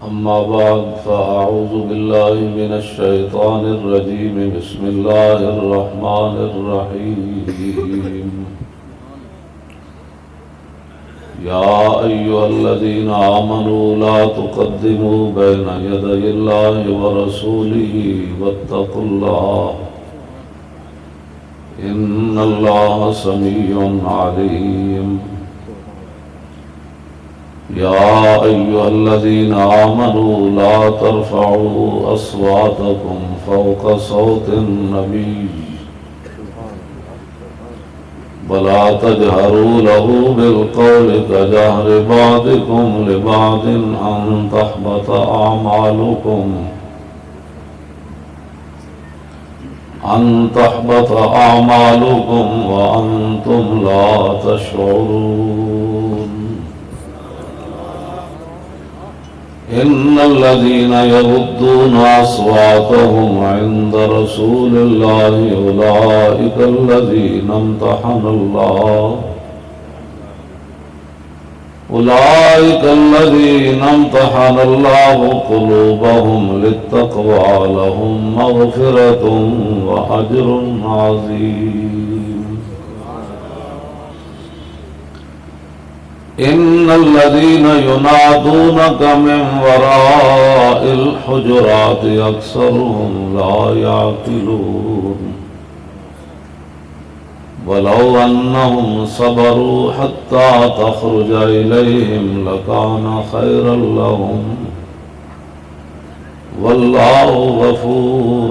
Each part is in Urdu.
أما بعد فأعوذ بالله من الشيطان الرجيم بسم الله الرحمن الرحيم يا أيها الذين آمنوا لا تقدموا بين يدي الله ورسوله واتقوا الله إن الله سميع عليم يا أيها الذين آمنوا لا ترفعوا أصواتكم فوق صوت النبي ولا تجهروا له بالقول كجهر بعضكم لبعض أن تحبط أعمالكم وأنتم لا تشعرون إن الذين يغضون أصواتهم عند رسول الله أولئك الذين امتحن الله قلوبهم للتقوى لهم مغفرة وأجر عظيم إن الذين ينادونك من وراء الحجرات أكثرهم لا يعقلون ولو أنهم صبروا حتى تخرج إليهم لكان خيرا لهم والله غفور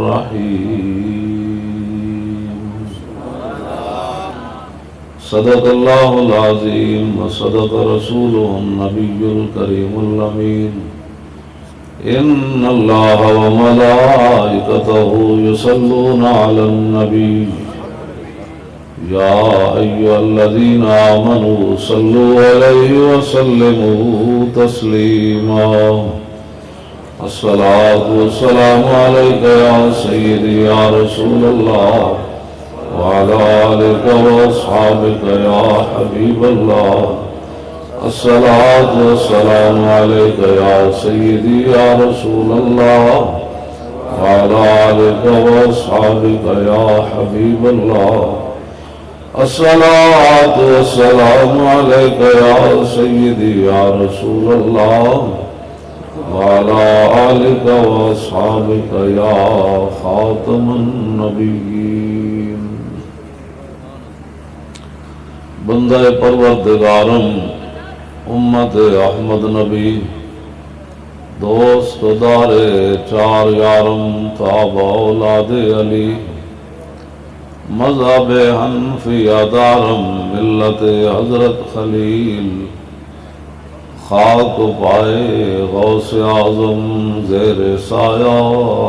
رحيم صدق الله العظيم وصدق رسوله النبي الكريم الأمين إن الله وملائكته يصلون على النبي يا أيها الذين آمنوا صلوا عليه وسلموا تسليما الصلاة والسلام عليك يا سيدي يا رسول الله وعلى آلك وأصحابك يا حبيب الله الصلاة والسلام عليك يا سيدي يا رسول الله وعلى آلك وأصحابك يا حبيب الله الصلاة والسلام عليك يا سيدي يا رسول الله وعلى آلك وأصحابك يا خاتم النبيين بندہ پروردگارم امت احمد نبی دوست دار چار یارم تاب اولاد علی مذہب حنفیہ دارم ملت حضرت خلیل خاک پائے غوث اعظم زیر سایہ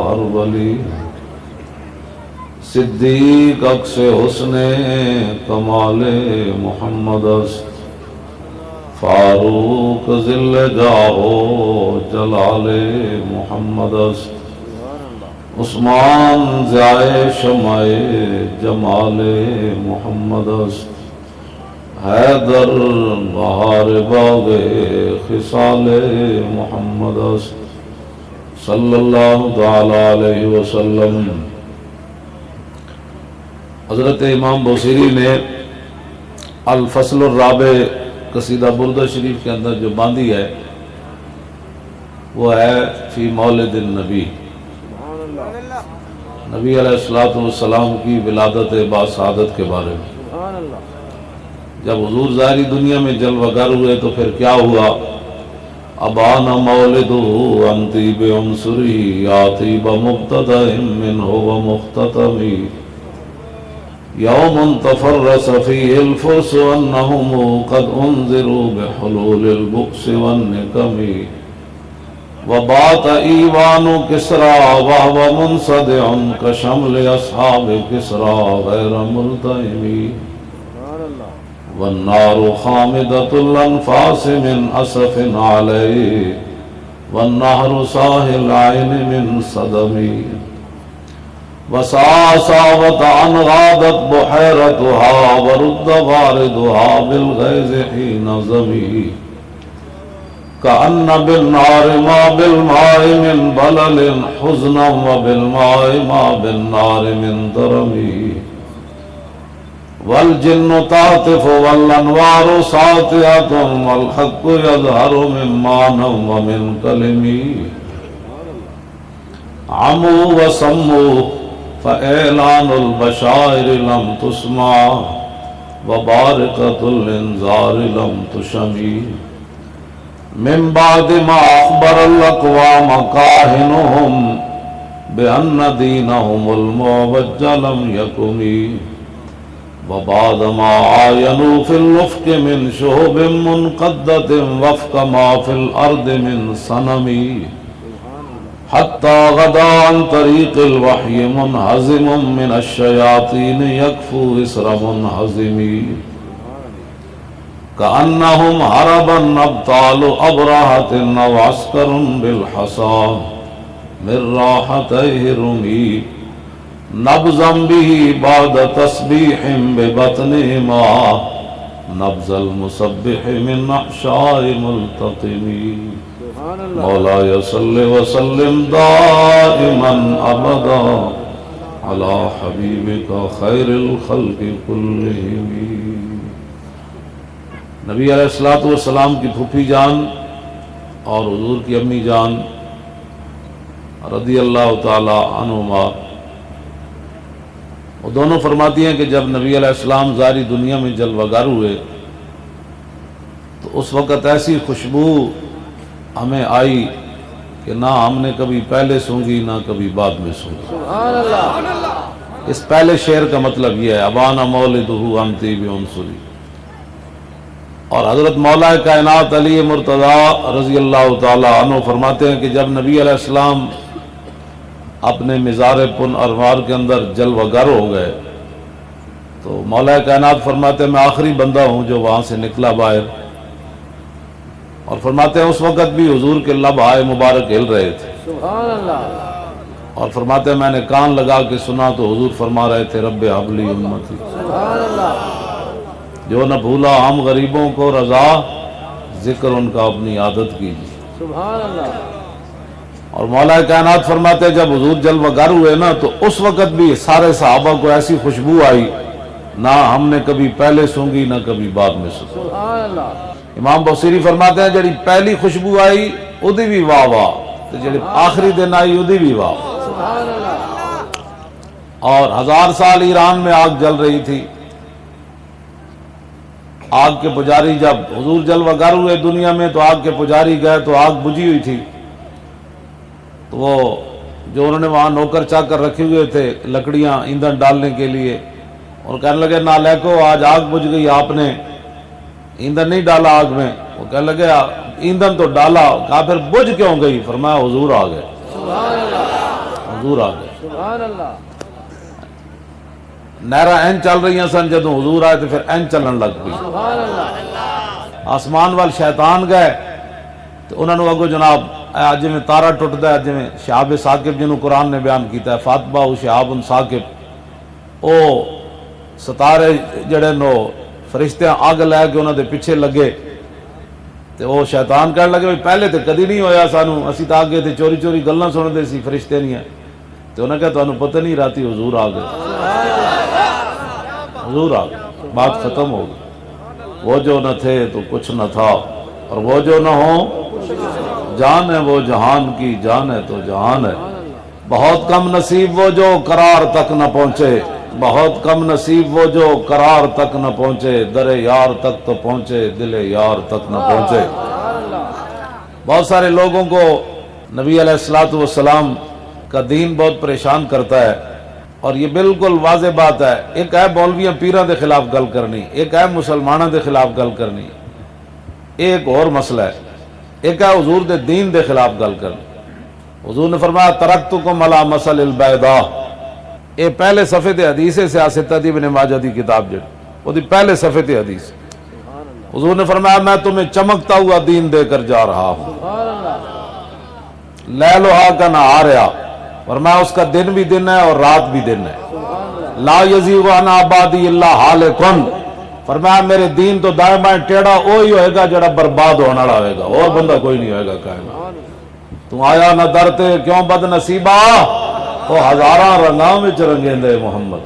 ہر ولی صدیق عکس حسن کمال محمد است فاروق ذل جاہ جلال محمد است عثمان ضیائے شمع جمال محمد است حیدر بہار باغ خصال محمد است صلی اللہ تعالی علیہ وسلم۔ حضرت امام بوصیری نے الفصل الرابع قصیدہ بردہ شریف کے اندر جو باندھی ہے وہ ہے فی مولد النبی، نبی علیہ السلام کی ولادت باسعادت کے بارے میں۔ جب حضور ظاہری دنیا میں جلوہ گر ہوئے تو پھر کیا ہوا؟ ابان مولدہ انتی بعنصری آتی بمبتدہ منہ ومختتمی یوم تفرس فیہ الفرس انہم قد انذروا بحلول البؤس والنکم وبات ایوان کسرا وہو منصدع کشمل اصحاب کسرا غیر ملتئم والنار خامدۃ الانفاس من اسف علیہ والنہر ساحل عین من صدمی وساساوت عن غادت بحیرتها ورد باردها بالغیظ حین زمی كأن بالنار ما بالماء من بلل حزنا وبالماء ما بالنار من درم والجن تعطف والانوار ساطعة والحق يظهر من معنى ومن كلم عموا وصموا فإعلان البشائر لم تسمع وبارقة الانذار لم تشمي من بعد ما أخبر الأقوام كاهنهم بأن دينهم المعوج لم يكن وبعد ما عاينوا في الأفق من شهب منقدة وفق ما في الأرض من صنم حتى غدا عن طريق الوحي منهزم من الشياطين يكفو إسر منهزم كأنهم هربا أبطال أبرهة أو عسكر بالحصى من راحتيه رمي نبزا به بعد تسبيح ببطنهما نبز المسبح من أحشاء ملتقم مولاي صل وسلم دائما أبدا على حبيبك خير الخلق كلهم. نبی علیہ الصلوۃ والسلام کی پھوپھی جان اور حضور کی امی جان رضی اللہ تعالی عنہما وہ دونوں فرماتی ہیں کہ جب نبی علیہ السلام ظاہری دنیا میں جلوہ گر ہوئے تو اس وقت ایسی خوشبو ہمیں آئی کہ نہ ہم نے کبھی پہلے سونگھی نہ کبھی بعد میں سونگھی. سبحان اللہ. اس پہلے شعر کا مطلب یہ ہے ابانا مولدہ عن طیب عنصری. اور حضرت مولا کائنات علی مرتضیٰ رضی اللہ تعالی عنہ فرماتے ہیں کہ جب نبی علیہ السلام اپنے مزار پن انوار کے اندر جلوہ گر ہو گئے تو مولا کائنات فرماتے ہیں میں آخری بندہ ہوں جو وہاں سے نکلا باہر. اور فرماتے ہیں اس وقت بھی حضور کے لب آئے مبارک ہل رہے تھے. سبحان اللہ. اور فرماتے ہیں میں نے کان لگا کے سنا تو حضور فرما رہے تھے رب حبلی امتی. سبحان اللہ. جو نہ بھولا ہم غریبوں کو رضا ذکر ان کا اپنی عادت کیجیے. سبحان اللہ. اور مولا کائنات فرماتے ہیں جب حضور جلوہ گر ہوئے نا تو اس وقت بھی سارے صحابہ کو ایسی خوشبو آئی نہ ہم نے کبھی پہلے سونگھی نہ کبھی بعد میں سونگھی. سبحان اللہ. امام بصیری فرماتے ہیں جڑی پہلی خوشبو آئی اودی بھی واہ واہ تو جڑی آخری دن آئی اودی بھی واہ. سبحان اللہ. اور 1000 سال ایران میں آگ جل رہی تھی. آگ کے پجاری جب حضور جلوہ گر ہوئے دنیا میں تو آگ کے پجاری گئے تو آگ بجھی ہوئی تھی. تو وہ جو انہوں نے وہاں نوکر چاکر رکھے ہوئے تھے لکڑیاں ایندھن ڈالنے کے لیے اور کہنے لگے نالیکو آج آگ بجھ گئی آپ نے ایندھن نہیں ڈالا آگ میں. وہ کہنے لگے ایندھن تو ڈالا. کہا پھر بجھ کیوں گئی؟ فرمایا حضور آ گئے. سبحان اللہ. حضور آ گئے. سبحان اللہ. نہرہ این چل رہی ہیں سن جدوں حضور آئے تو پھر این چلن لگ گئی. سبحان اللہ. آسمان وال شیطان گئے تو انہوں نے اگو جناب اج میں تارا ٹوٹدا ہے جویں شہاب ثاقب جنوں قرآن نے بیان کیتا ہے فاتبہ شہاب ثاقب او ستارے جڑے نو فرشتے آگ لے کے انہوں دے پیچھے لگے تو وہ شیطان کہنے لگے پہلے تو کدی نہیں ہویا سانو اسی تو آگے تھے چوری چوری گلاں سنتے سی فرشتے نہیں ہیں. تو انہوں نے کہا تانوں پتہ نہیں راتی حضور آ گئے. حضور آ گئے. بات ختم ہو گئی. وہ جو نہ تھے تو کچھ نہ تھا اور وہ جو نہ ہو جان ہے وہ جہان کی جان ہے تو جہان ہے. بہت کم نصیب وہ جو قرار تک نہ پہنچے بہت کم نصیب وہ جو قرار تک نہ پہنچے در یار تک تو پہنچے دل یار تک نہ پہنچے. بہت سارے لوگوں کو نبی علیہ الصلوۃ والسلام کا دین بہت پریشان کرتا ہے اور یہ بالکل واضح بات ہے. ایک ہے مولویاں پیراں دے خلاف گل کرنی, ایک ہے مسلمانوں دے خلاف گل کرنی, ایک اور مسئلہ ہے ایک ہے حضور دے دین دے خلاف گل کرنی. حضور نے فرمایا ترکتکم علی مسل البیضاء. یہ پہلے صفحے تے حدیث ہے سیاست ابن ماجہ دی کتاب جڑی وہ دی پہلے صفحے تے حدیث. حضور نے فرمایا میں تمہیں چمکتا ہوا دین دے کر جا رہا ہوں. لیلھا کا نہاریا فرمایا اس کا دن بھی دن ہے اور رات بھی دن ہے. لا یزیغ عن عبادی الا ہالکن فرمایا میرے دین تو دائیں بائیں ٹیڑھا وہی ہوئے گا جڑا برباد ہونے والا ہوئے گا، اور بندہ کوئی نہیں ہوئے گا کائنات۔ تو آیا نہ درتے کیوں بد نصیبہ، وہ ہزاراں رنگاں وچ رنگیں دے محمد۔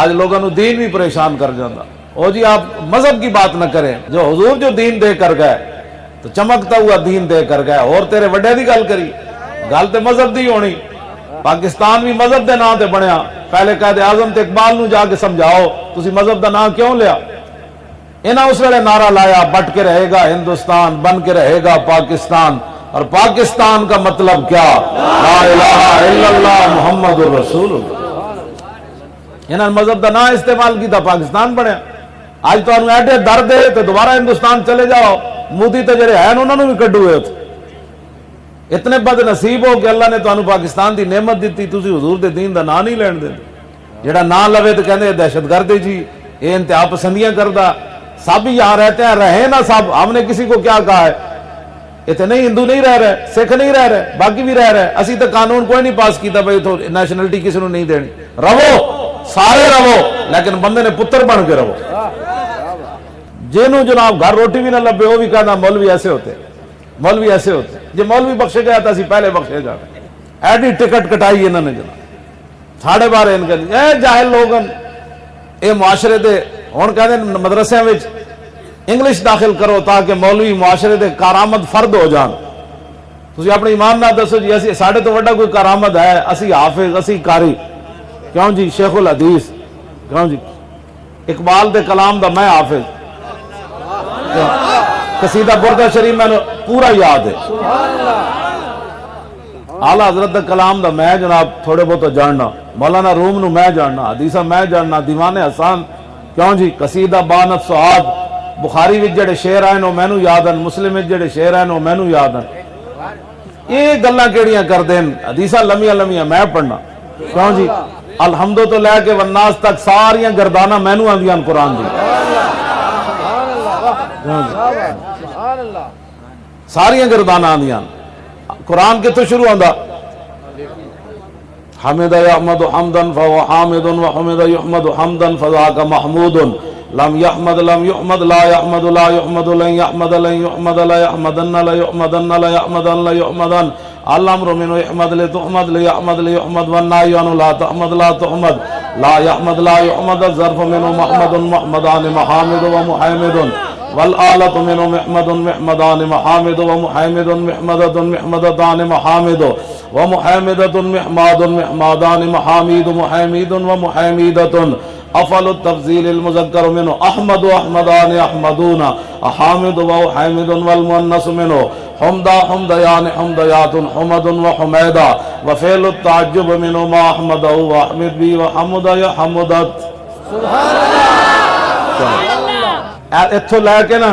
آج لوگوں نے دین بھی پریشان کر جاتا۔ او جی آپ مذہب کی بات نہ کریں، جو حضور جو دین دے کر گئے تو چمکتا ہوا دین دے کر گئے، اور تیرے وڈے دی گل کری، گل تے مذہب دی ہونی۔ پاکستان بھی مذہب دے نام تے بنیا، پہلے قائد اعظم تے اقبال نو جا کے سمجھاؤ تسی مذہب دا نام کیوں لیا؟ انہاں اس ویلے نعرہ لایا بٹ کے رہے گا ہندوستان، بن کے رہے گا پاکستان، اور پاکستان کا مطلب کیا؟ لا الہ الا اللہ محمد الرسول اللہ۔ انہاں مذہب دا نام استعمال کیتا، پاکستان بنیا۔ آج تو انہوں ایڈے درد ہے تو دوبارہ ہندوستان چلے جاؤ، مودی تے جڑے ہیں انہوں نے بھی کڈو ہوئے تھے۔ اتنے بد نصیب ہو کہ اللہ نے تو انہوں پاکستان دی نعمت دیتی، تسی حضور دے دین دا نام نہیں لین دے، جڑا نام لوے تو کہندے دہشت گردی جی، یہ انتہا پسندیاں کردہ۔ سب یہاں رہتے ہیں، رہے نا سب، ہم نے کسی کو کیا کہا ہے؟ اتنے ہندو نہیں رہ رہے، سکھ نہیں رہ رہے، باقی بھی رہ رہے، اسی تو قانون کوئی نہیں پاس کیتا بھئی تو نیشنلٹی کسی نے نہیں دینی، رہو سارے رہو، لیکن بندے نے پتر بن کے رہو۔ جنہوں جناب گھر روٹی بھی نہ لبے وہ بھی کہنا مولوی ایسے ہوتے، مولوی ایسے ہوتے، جو مولوی بخشے گیا تھا اسی پہلے بخشے جا ایڈی ٹکٹ کٹائی انہوں نے جناب ساڑھے بارے ان کے اے جاہل لوگ اے معاشرے دے ہون کہتے ہیں مدرسے میں انگلش داخل کرو تاکہ مولوی معاشرے دے کارآمد فرد ہو جان۔ تسی اپنے ایمان نہ دسو جی اسی ساڑھے تو وڈا کوئی کارآمد ہے، اسی حافظ، اسی قاری، کیوں جی شیخ الحدیث، کیوں جی اقبال دے کلام دا میں حافظ، قصیدہ بردہ شریف میں پورا یاد ہے، اعلیٰ حضرت دا کلام دا میں جناب تھوڑے بہت جاننا، مولانا روم نو میں جاننا، حدیثہ میں جاننا، دیوان حسان، کیوں جی قصیدہ بانت سعاد، بخاری وچ جڑے شعر آئے نو میں نو یاد ہیں، مسلم وچ جڑے شعر آئے نو میں نو یاد ہیں۔ یہ گلاں کیڑیاں کر دین، حدیثہ لمیاں لمیاں میں پڑھنا، کیوں جی الحمدو تو لے کے والناس تک ساریاں گردانہ میں نو آندیاں قرآن دی، ساریاں گردانہ آندیاں قرآن کے تو شروع آندہ حمد یحمد حمدا فهو حامد وحمد یحمد حمدا فذاک محمود لم یحمد لم یحمد لا یحمد لا یحمد لن یحمد لن یحمد لا یحمدن لا یحمدن لا یحمدن لا یحمدن الامر منو یحمد لتحمد لیحمد لیحمد والنائی عنو لا تحمد لا تحمد لا یحمد لا یحمد الظرف منو محمد محمدان محامد ومحامد والآلت منو محمد محمدان محامد ومحامد محمدت محمدتان محامد ومحامدت محماد محمادان محامید محامید ومحامیدت افل التفضیل المذکر منو احمد واحمدان احمدون احامد وحامد والمؤنث منو حمدہ حمدیان حمدیات حمد وحمیدہ وفعل التعجب منو ما احمد واحمد بی وحمد یحمدت۔ سبحان اللہ۔ اتھو لے کے نا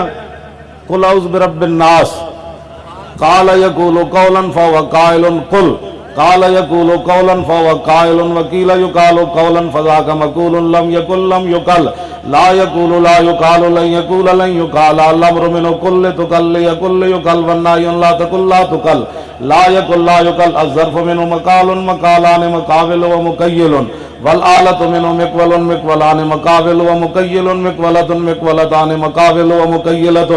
قل اعوذ برب الناس، قال یقول قولا فهو قائل قل، قال یقول قولا فهو قائل وقیل یقال قولا فذاک مقول لم یقل لم یقل لا یقول لا یقال لن یقول لن یقال الامر منو قل تقل یقل یقل والنائی لا تقل لا تقل لا یقل لا یقل الظرف منو مقال مقالان مقابل ومقیل والآلت منو مقول مقولان مقابل ومقیل مقولت مقولتان مقابل ومقیلت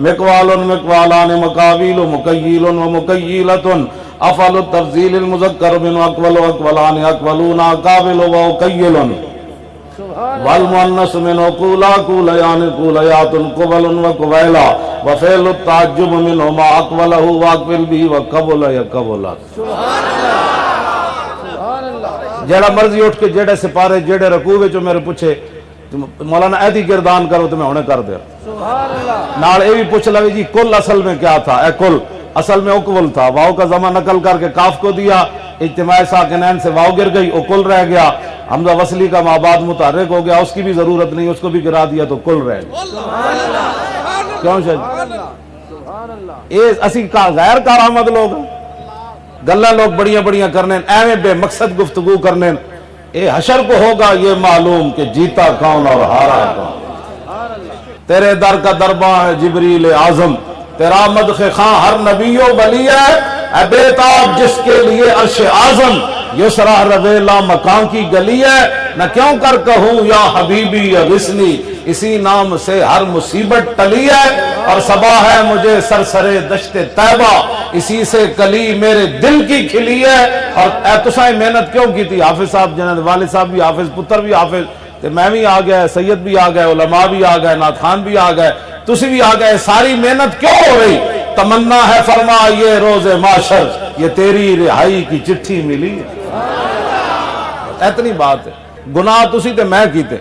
مقوال مقوالان مقابل مقیل ومقیلت افعل التفضیل المذکر من اقول اقولان اقولون قابل وقیل والمؤنث من قولا قولیان قولیات قبل وقبیلا وفعل التعجب من ما اقوله واقبل بھی وقبل یقبلات۔ جڑا مرضی اٹھ کے جڑے سپارے جڑے رکوع وچ میرے پوچھے مولانا ایدی گردان کرو تو میں ہونے کر دیا، نال اے بھی پوچھ لگے جی کل اصل میں کیا تھا؟ اے کل اصل میں اقول تھا، واؤ کا ضمہ نقل کر کے کاف کو دیا، اجتماع ساکنین سے واؤ گر گئی، اقول رہ گیا، حمزہ وصلی کا مابعد متحرک ہو گیا، اس کی بھی ضرورت نہیں، اس کو بھی گرا دیا تو کل رہ گیا۔ کیوں شاید یہ اسی غیر کارآمد لوگ گلہ لوگ بڑیاں بڑیاں کرنے ایویں بے مقصد گفتگو کرنے، اے حشر کو ہوگا یہ معلوم کہ جیتا کون اور ہارا کون۔ تیرے در کا درباں ہے جبریل اعظم، تیرا مدح خاں ہر نبی و ولی ہے، اے بے تاب جس کے لیے عرش اعظم، یسرا رویلا مکان کی گلی ہے، نہ کیوں کر کہوں یا حبیبی اغثنی، اسی نام سے ہر مصیبت ٹلی ہے، اور صبا ہے مجھے سرسرے دشت طیبہ، اسی سے کلی میرے دل کی کھلی ہے۔ اور اے تسائیں محنت کیوں کی تھی؟ حافظ صاحب جنہاں والد صاحب بھی حافظ، پتر بھی حافظ، تے میں بھی آ گیا، سید بھی آ گئے، علماء بھی آ گئے، نعت خان بھی آ گئے، تسی بھی آ گئے، ساری محنت کیوں ہو رہی؟ تمنا ہے فرما یہ روز معاشر، یہ تیری رہائی کی چٹھی ملی ہے۔ اتنی بات ہے، گناہ تسی تے میں کیتے،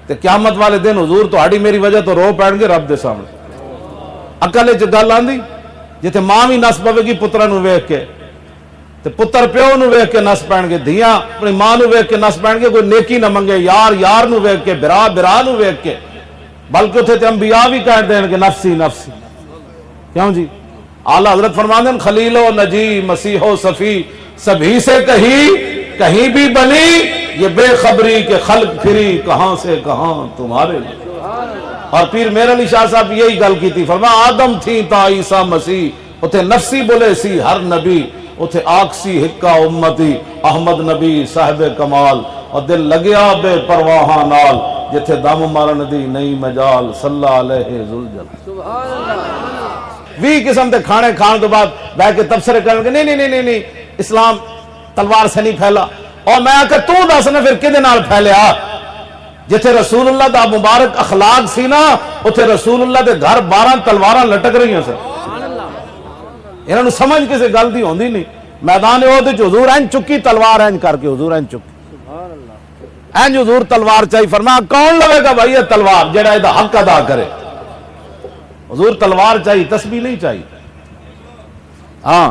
تے قیامت والے دن حضور تہاڈی میری وجہ تو رو پین گے رب دے سامنے۔ عقل وچ گل آندی جتھے ماں بھی نس پوے گی پتراں نوں ویکھ کے، تے پتر پیو نوں ویکھ کے نس پین گے، دھیاں اپنی ماں نوں ویکھ کے نس پین گے، کوئی نیکی نہ منگے، یار یار نوں ویکھ کے، برا برا نوں ویکھ کے، بلکہ اتھے تے انبیاء بھی کہہ دین کہ نفسی نفسی۔ کیوں جی؟ اعلیٰ حضرت فرماتے ہیں خلیل و نجی مسیح و صفی سبھی سے کہیں بھی بنی، یہ بے خبری کے خلق پھری کہاں سے کہاں تمہارے لیے۔ اور پیر میر علی شاہ صاحب یہی گل کی تھی، فرمایا آدم تھی تا عیسیٰ مسیح، اتھے نفسی بولے سی ہر نبی، اتھے آکسی ہکا امتی احمد نبی صاحب کمال، اور دل لگیا بے پرواہاں نال، جتھے دم مارن دی نئی مجال، صلی علیہ ذوالجلال۔ 20 قسم دے کھانے کھان تو بعد بیٹھ کے تبصرے کریں گے نہیں اسلام تلوار سے نہیں پھیلا، اور میں آکر تو دس نے پھر کدے نال پھیلیا؟ جتھے رسول اللہ دا مبارک اخلاق سی نا، اتھے رسول اللہ دے گھر 12 تلواراں لٹک رہی ہیں سر۔ انہاں نوں سمجھ کسے گل دی ہوندی نہیں۔ میدان احد وچ حضور این چکی تلوار این کر کے، حضور این چکی این حضور تلوار چاہیے، فرمایا کون لوے گا بھائی یہ تلوار جڑا یہ حق ادا کرے؟ حضور تلوار چاہیے، تسبیح نہیں چاہیے۔ ہاں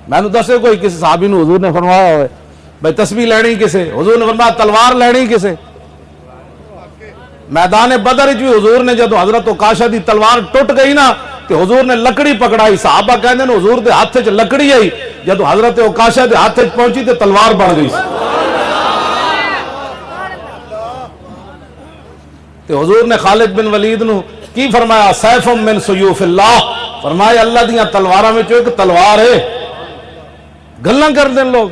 میں نے دسے کوئی کسی صحابی نو حضور نے فرمایا ہوئے بھائی تسبیح لینی کسے؟ حضور نے فرمایا تلوار لینی کسے؟ میدان بدر وچ بھی حضور نے جدو حضرت عکاشہ دی تلوار ٹوٹ گئی نا، تو حضور نے لکڑی پکڑائی، صحابہ کہندے نے حضور دے ہاتھ وچ لکڑی آئی، جدو حضرت عکاشہ دے ہاتھ وچ پہنچی تے تلوار بن گئی۔ تو حضور نے خالد بن ولید نو کی فرمایا؟ سیف من سیوف اللہ، فرمایا اللہ دیاں تلواراں وچ ایک تلوار ہے۔ گلاں کر دین لوگ،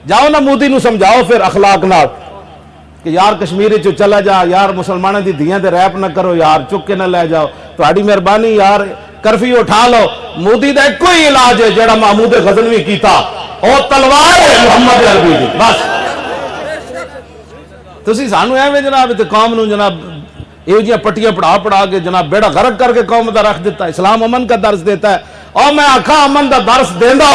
جاؤ نا مودی نو سمجھاؤ پھر اخلاق نال کہ یار کشمیر چ چلا جا، یار مسلمانوں دی دھیاں تے ریپ نہ کرو، یار چک کے نہ لے جاؤ، تہاڈی مہربانی، یار کرفیو اٹھا لو۔ مودی دا ایک کوئی علاج ہے جڑا محمود غزنوی کیتا، او تلوار ہے محمد عربی دی، بس۔ تسی سانو ایویں جناب تے قوم نو جناب یہ جی پٹیاں پڑھا کے جناب بیڑا غرق کر کے قوم دا رکھ دیتا ہے۔ اسلام امن کا درس دیتا ہے، اور میں آکھا امن دا درس دیندا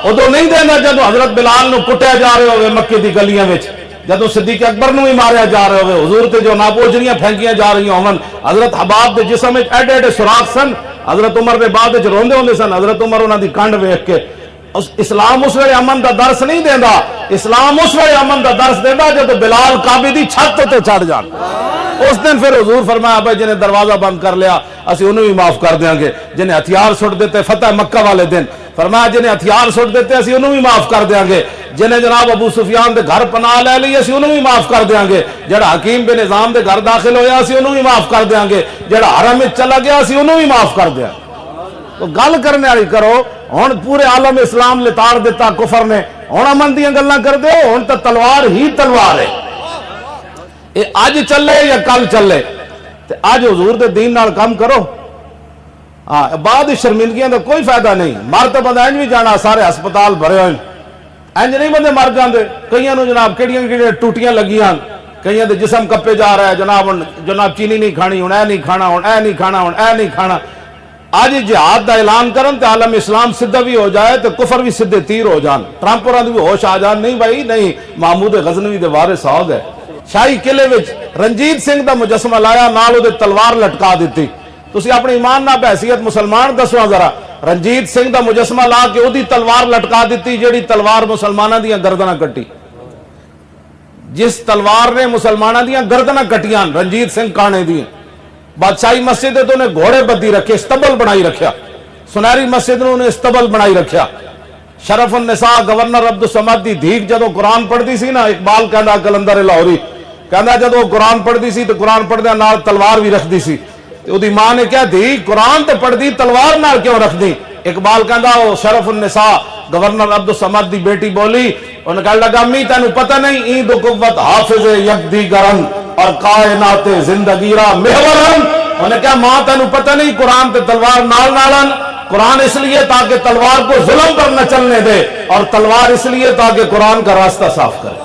ادو نہیں دینا جدو حضرت بلال نو کٹیا جا رہے ہوئے مکے دی گلیاں وچ، جدو صدیق اکبر نو ہی ماریا جا رہے ہوئے، حضور تے جو ناپوجریاں پھینکیاں جا رہی ہون، حضرت حباب دے جسم وچ ایڈے ایڈے سوراخ سن، حضرت عمر دے بعد وچ روندے ہوندے سن، حضرت عمر انہاں دی کنڈ ویکھ کے۔ اسلام اس ویلے امن دا درس نہیں دیندا، اسلام اس ویلے امن دا درس دیندا جدو بلال کعبے دی چھت تے چڑھ جان۔ اس دن پھر حضور فرمایا بھائی جنہیں دروازہ بند کر لیا اسی انہوں بھی معاف کر دیں گے، جنہیں ہتھیار سٹ دیتے فتح مکہ والے دن فرمایا جنہیں ہتھیار سٹ دیتے اسی انہوں بھی معاف کر دیں گے، جنہیں جناب ابو سفیان دے گھر پناہ لے لی اسی انہوں بھی معاف کر دیں گے، جڑا حکیم بن نظام دے گھر داخل ہویا اسی انہوں بھی معاف کر دیں گے، جڑا حرم میں چلا گیا اسی انہوں بھی معاف کر دیں۔ تو گل کرنے والی کرو، ہن پورے عالم اسلام لتاڑ دیتا کفر نے، ہن امن دیاں گلاں کر دے، ہن تے تلوار ہی تلوار ہے۔ اے اج چلے یا کل چلے، تے اج حضور دے دین نال کام کرو۔ ہاں بعد شرمندگیاں دا کوئی فائدہ نہیں، مر تو بندہ انج بھی جانا، سارے ہسپتال بھرے ہوئے، انج نہیں بندے مر جاندے، کئیاں نو جناب کیڑیاں کیڑیاں ٹوٹیاں لگیاں، کئیاں دے جسم کپے جا رہا ہے، جناب چینی نہیں کھانی، ہن اے نہیں کھانا، ہن اے نہیں کھانا، ہن اے نہیں کھانا۔ آج جہاد دا اعلان کرن تے عالم اسلام سدھا بھی ہو جائے تے کفر بھی سدھے تیر ہو جان، ٹرمپ ہوراں دی بھی ہوش آ جان، نہیں بھائی نہیں، محمود غزنوی دے وارث آ گئے۔ شاہی قلعے وچ رنجیت سنگھ دا مجسمہ لایا، نال او دے تلوار لٹکا دیتی۔ تسی اپنے ایمان نال بحیثیت مسلمان دسو ذرا، رنجیت سنگھ دا مجسمہ لا کے او دی تلوار لٹکا دیتی، جیڑی تلوار مسلماناں دیاں گردناں کٹی، جس تلوار نے مسلماناں دیاں گردناں کٹیاں، رنجیت سنگھ کانے دی بادشاہی مسجد تو نے گھوڑے بدی رکھے، استبل بنائی رکھیا، سنہری مسجد نے استبل بنائی رکھیا۔ شرف النساء گورنر عبد الصمد دی دھیک جدو قرآن پڑھ دی سی نا، اقبال کہندا کلندر لاہوری کہندا جدو قرآن پڑھ دی سی تو قرآن پڑھ دیا نال تلوار بھی رکھ دی سی، تو دی ماں نے کہا دی قرآن تو پڑھ دی تلوار نال کیوں رکھ دی؟ اقبال کہندا او شرف النساء گورنر عبد الصمد دی بیٹی بولی انہیں کہا لگا امی تینو پتہ نہیں ایند قوت حافظ یک گرن اور کائنات زندگی را محورن. انہیں کہا ماں تینو پتہ نہیں قرآن تے تلوار نال نالن. قرآن اس لیے تاکہ تلوار کو ظلم پر نہ چلنے دے، اور تلوار اس لیے تاکہ قرآن کا راستہ صاف کرے.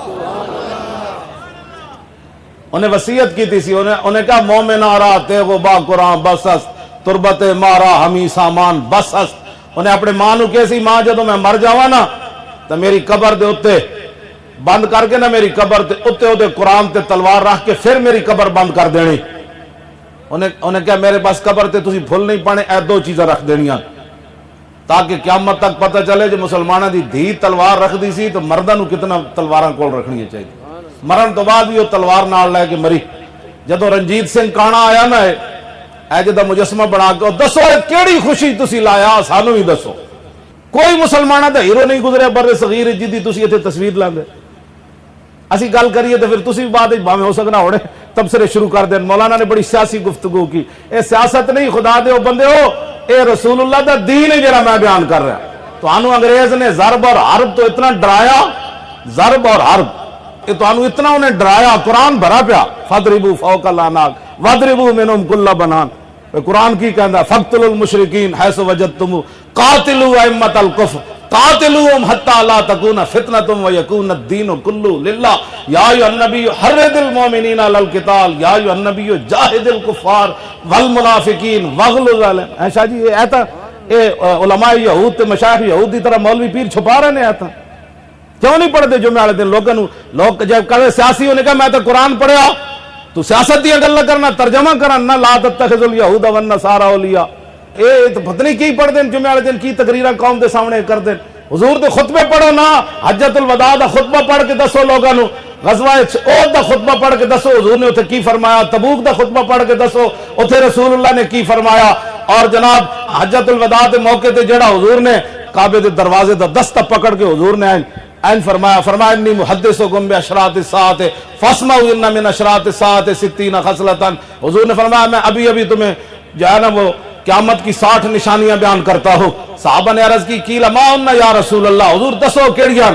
انہیں وصیت کی تھی، انہیں کہا مومن آرا تیغو با قرآن بس است تربت مارا ہمی سامان بس است. انہیں اپنے ماں نو کیسی ماں جدو میں مر جاوا نا تو میری قبر دے اتے بند کر کے نا میری قبر تے اتے قرآن تے تلوار رکھ کے پھر میری قبر بند کر دینی. انہیں کہا میرے پاس قبر تے تسی پھل نہیں پانے، اے دو چیزیں رکھ دینیاں تاکہ قیامت تک پتہ چلے جو مسلمانہ دی دھی تلوار رکھ دی سی تو مردہ نو کتنا تلواراں کول رکھنی چاہیے. مرن تو بعد بھی وہ تلوار نال لے کے مری. جدو رنجیت سنگھ کانا آیا نا اے جدہ مجسمہ بنا کے دسو کیڑی خوشی تسی لایا سانو ہی دسو. کوئی مسلمانہ دا ہیرو نہیں گزرے بر صغیر جدی تسی ایتھے تصویر لاندے. اسی گل کریے تو پھر تسی بعد بھاویں ہو سکنا ہوڑے تبصرے شروع کر دیں. مولانا نے بڑی سیاسی گفتگو کی. اے سیاست نہیں خدا دے او بندے ہو، اے رسول اللہ دا دین ہے جڑا میں بیان کر رہا. تو انہوں انگریز نے ضرب اور حرب تو اتنا ڈرایا، ضرب اور حرب تو انہوں اتنا انہیں ڈرایا. قرآن بھرا پیا فَضْرِبُوا فَوْقَ الْأَعْنَاقِ وَاضْرِبُوا مِنْهُمْ كُلَّ بَنَانٍ. قرآن کی کہندا فَاقْتُلُوا الْمُشْرِكِينَ حَيْثُ وَجَدتُّمُوهُمْ قَاتِلُوا أَئِمَّةَ الْكُفْرِ قَاتِلُوهُمْ حَتَّى لَا تَكُونَ فِتْنَةٌ وَيَكُونَ الدِّينُ كُلُّهُ لِلَّهِ يَا أَيُّهَا النَّبِيُّ حَرِّضِ الْمُؤْمِنِينَ عَلَى الْقِتَالِ يَا أَيُّهَا النَّبِيُّ جَاهِدِ الْكُفَّارَ وَالْمُنَافِقِينَ وَاغْلُظْ عَلَيْهِمْ. شاہ جی یہ ایتا علماء یہود تے مشایخ یہود دی طرح مولوی پیر چھپا رہے ہیں. ایتا کیوں نہیں پڑھتے جمعہ والے دن لوگ جب کہے سیاسی ہونے کا میں تو قرآن پڑھیا تو سیاست دیا گل کرنا ترجمہ کرنا لا تتخذوا اليهود والنصارى اولیاء. اے تو پتہ نہیں کی پڑھ دیں جمعہ والے دن کی تقریراں قوم دے سامنے کر دیں. حضور دے خطبے پڑھو نا، حجۃ الوداع دا خطبہ پڑھ کے دسو لوگاں نو، غزوہ احد دا خطبہ پڑھ کے دسو حضور نے اتنے کی فرمایا، تبوک دا خطبہ پڑھ کے دسو اتنے رسول اللہ نے کی فرمایا. اور جناب حجۃ الوداع دے موقع تے جڑا حضور نے کعبے دے دروازے دا دستہ پکڑ کے حضور نے این فرمایا انی محدثکم باشراط الساعۃ فاسمعوا ان من اشراط الساعۃ 60 خصلۃ. حضور نے فرمایا میں ابھی تمہیں جو ہے نا وہ قیامت کی 60 نشانیاں بیان کرتا ہوں. صحابہ نے عرض کی لما ان یا رسول اللہ، حضور دسو کیڑیاں؟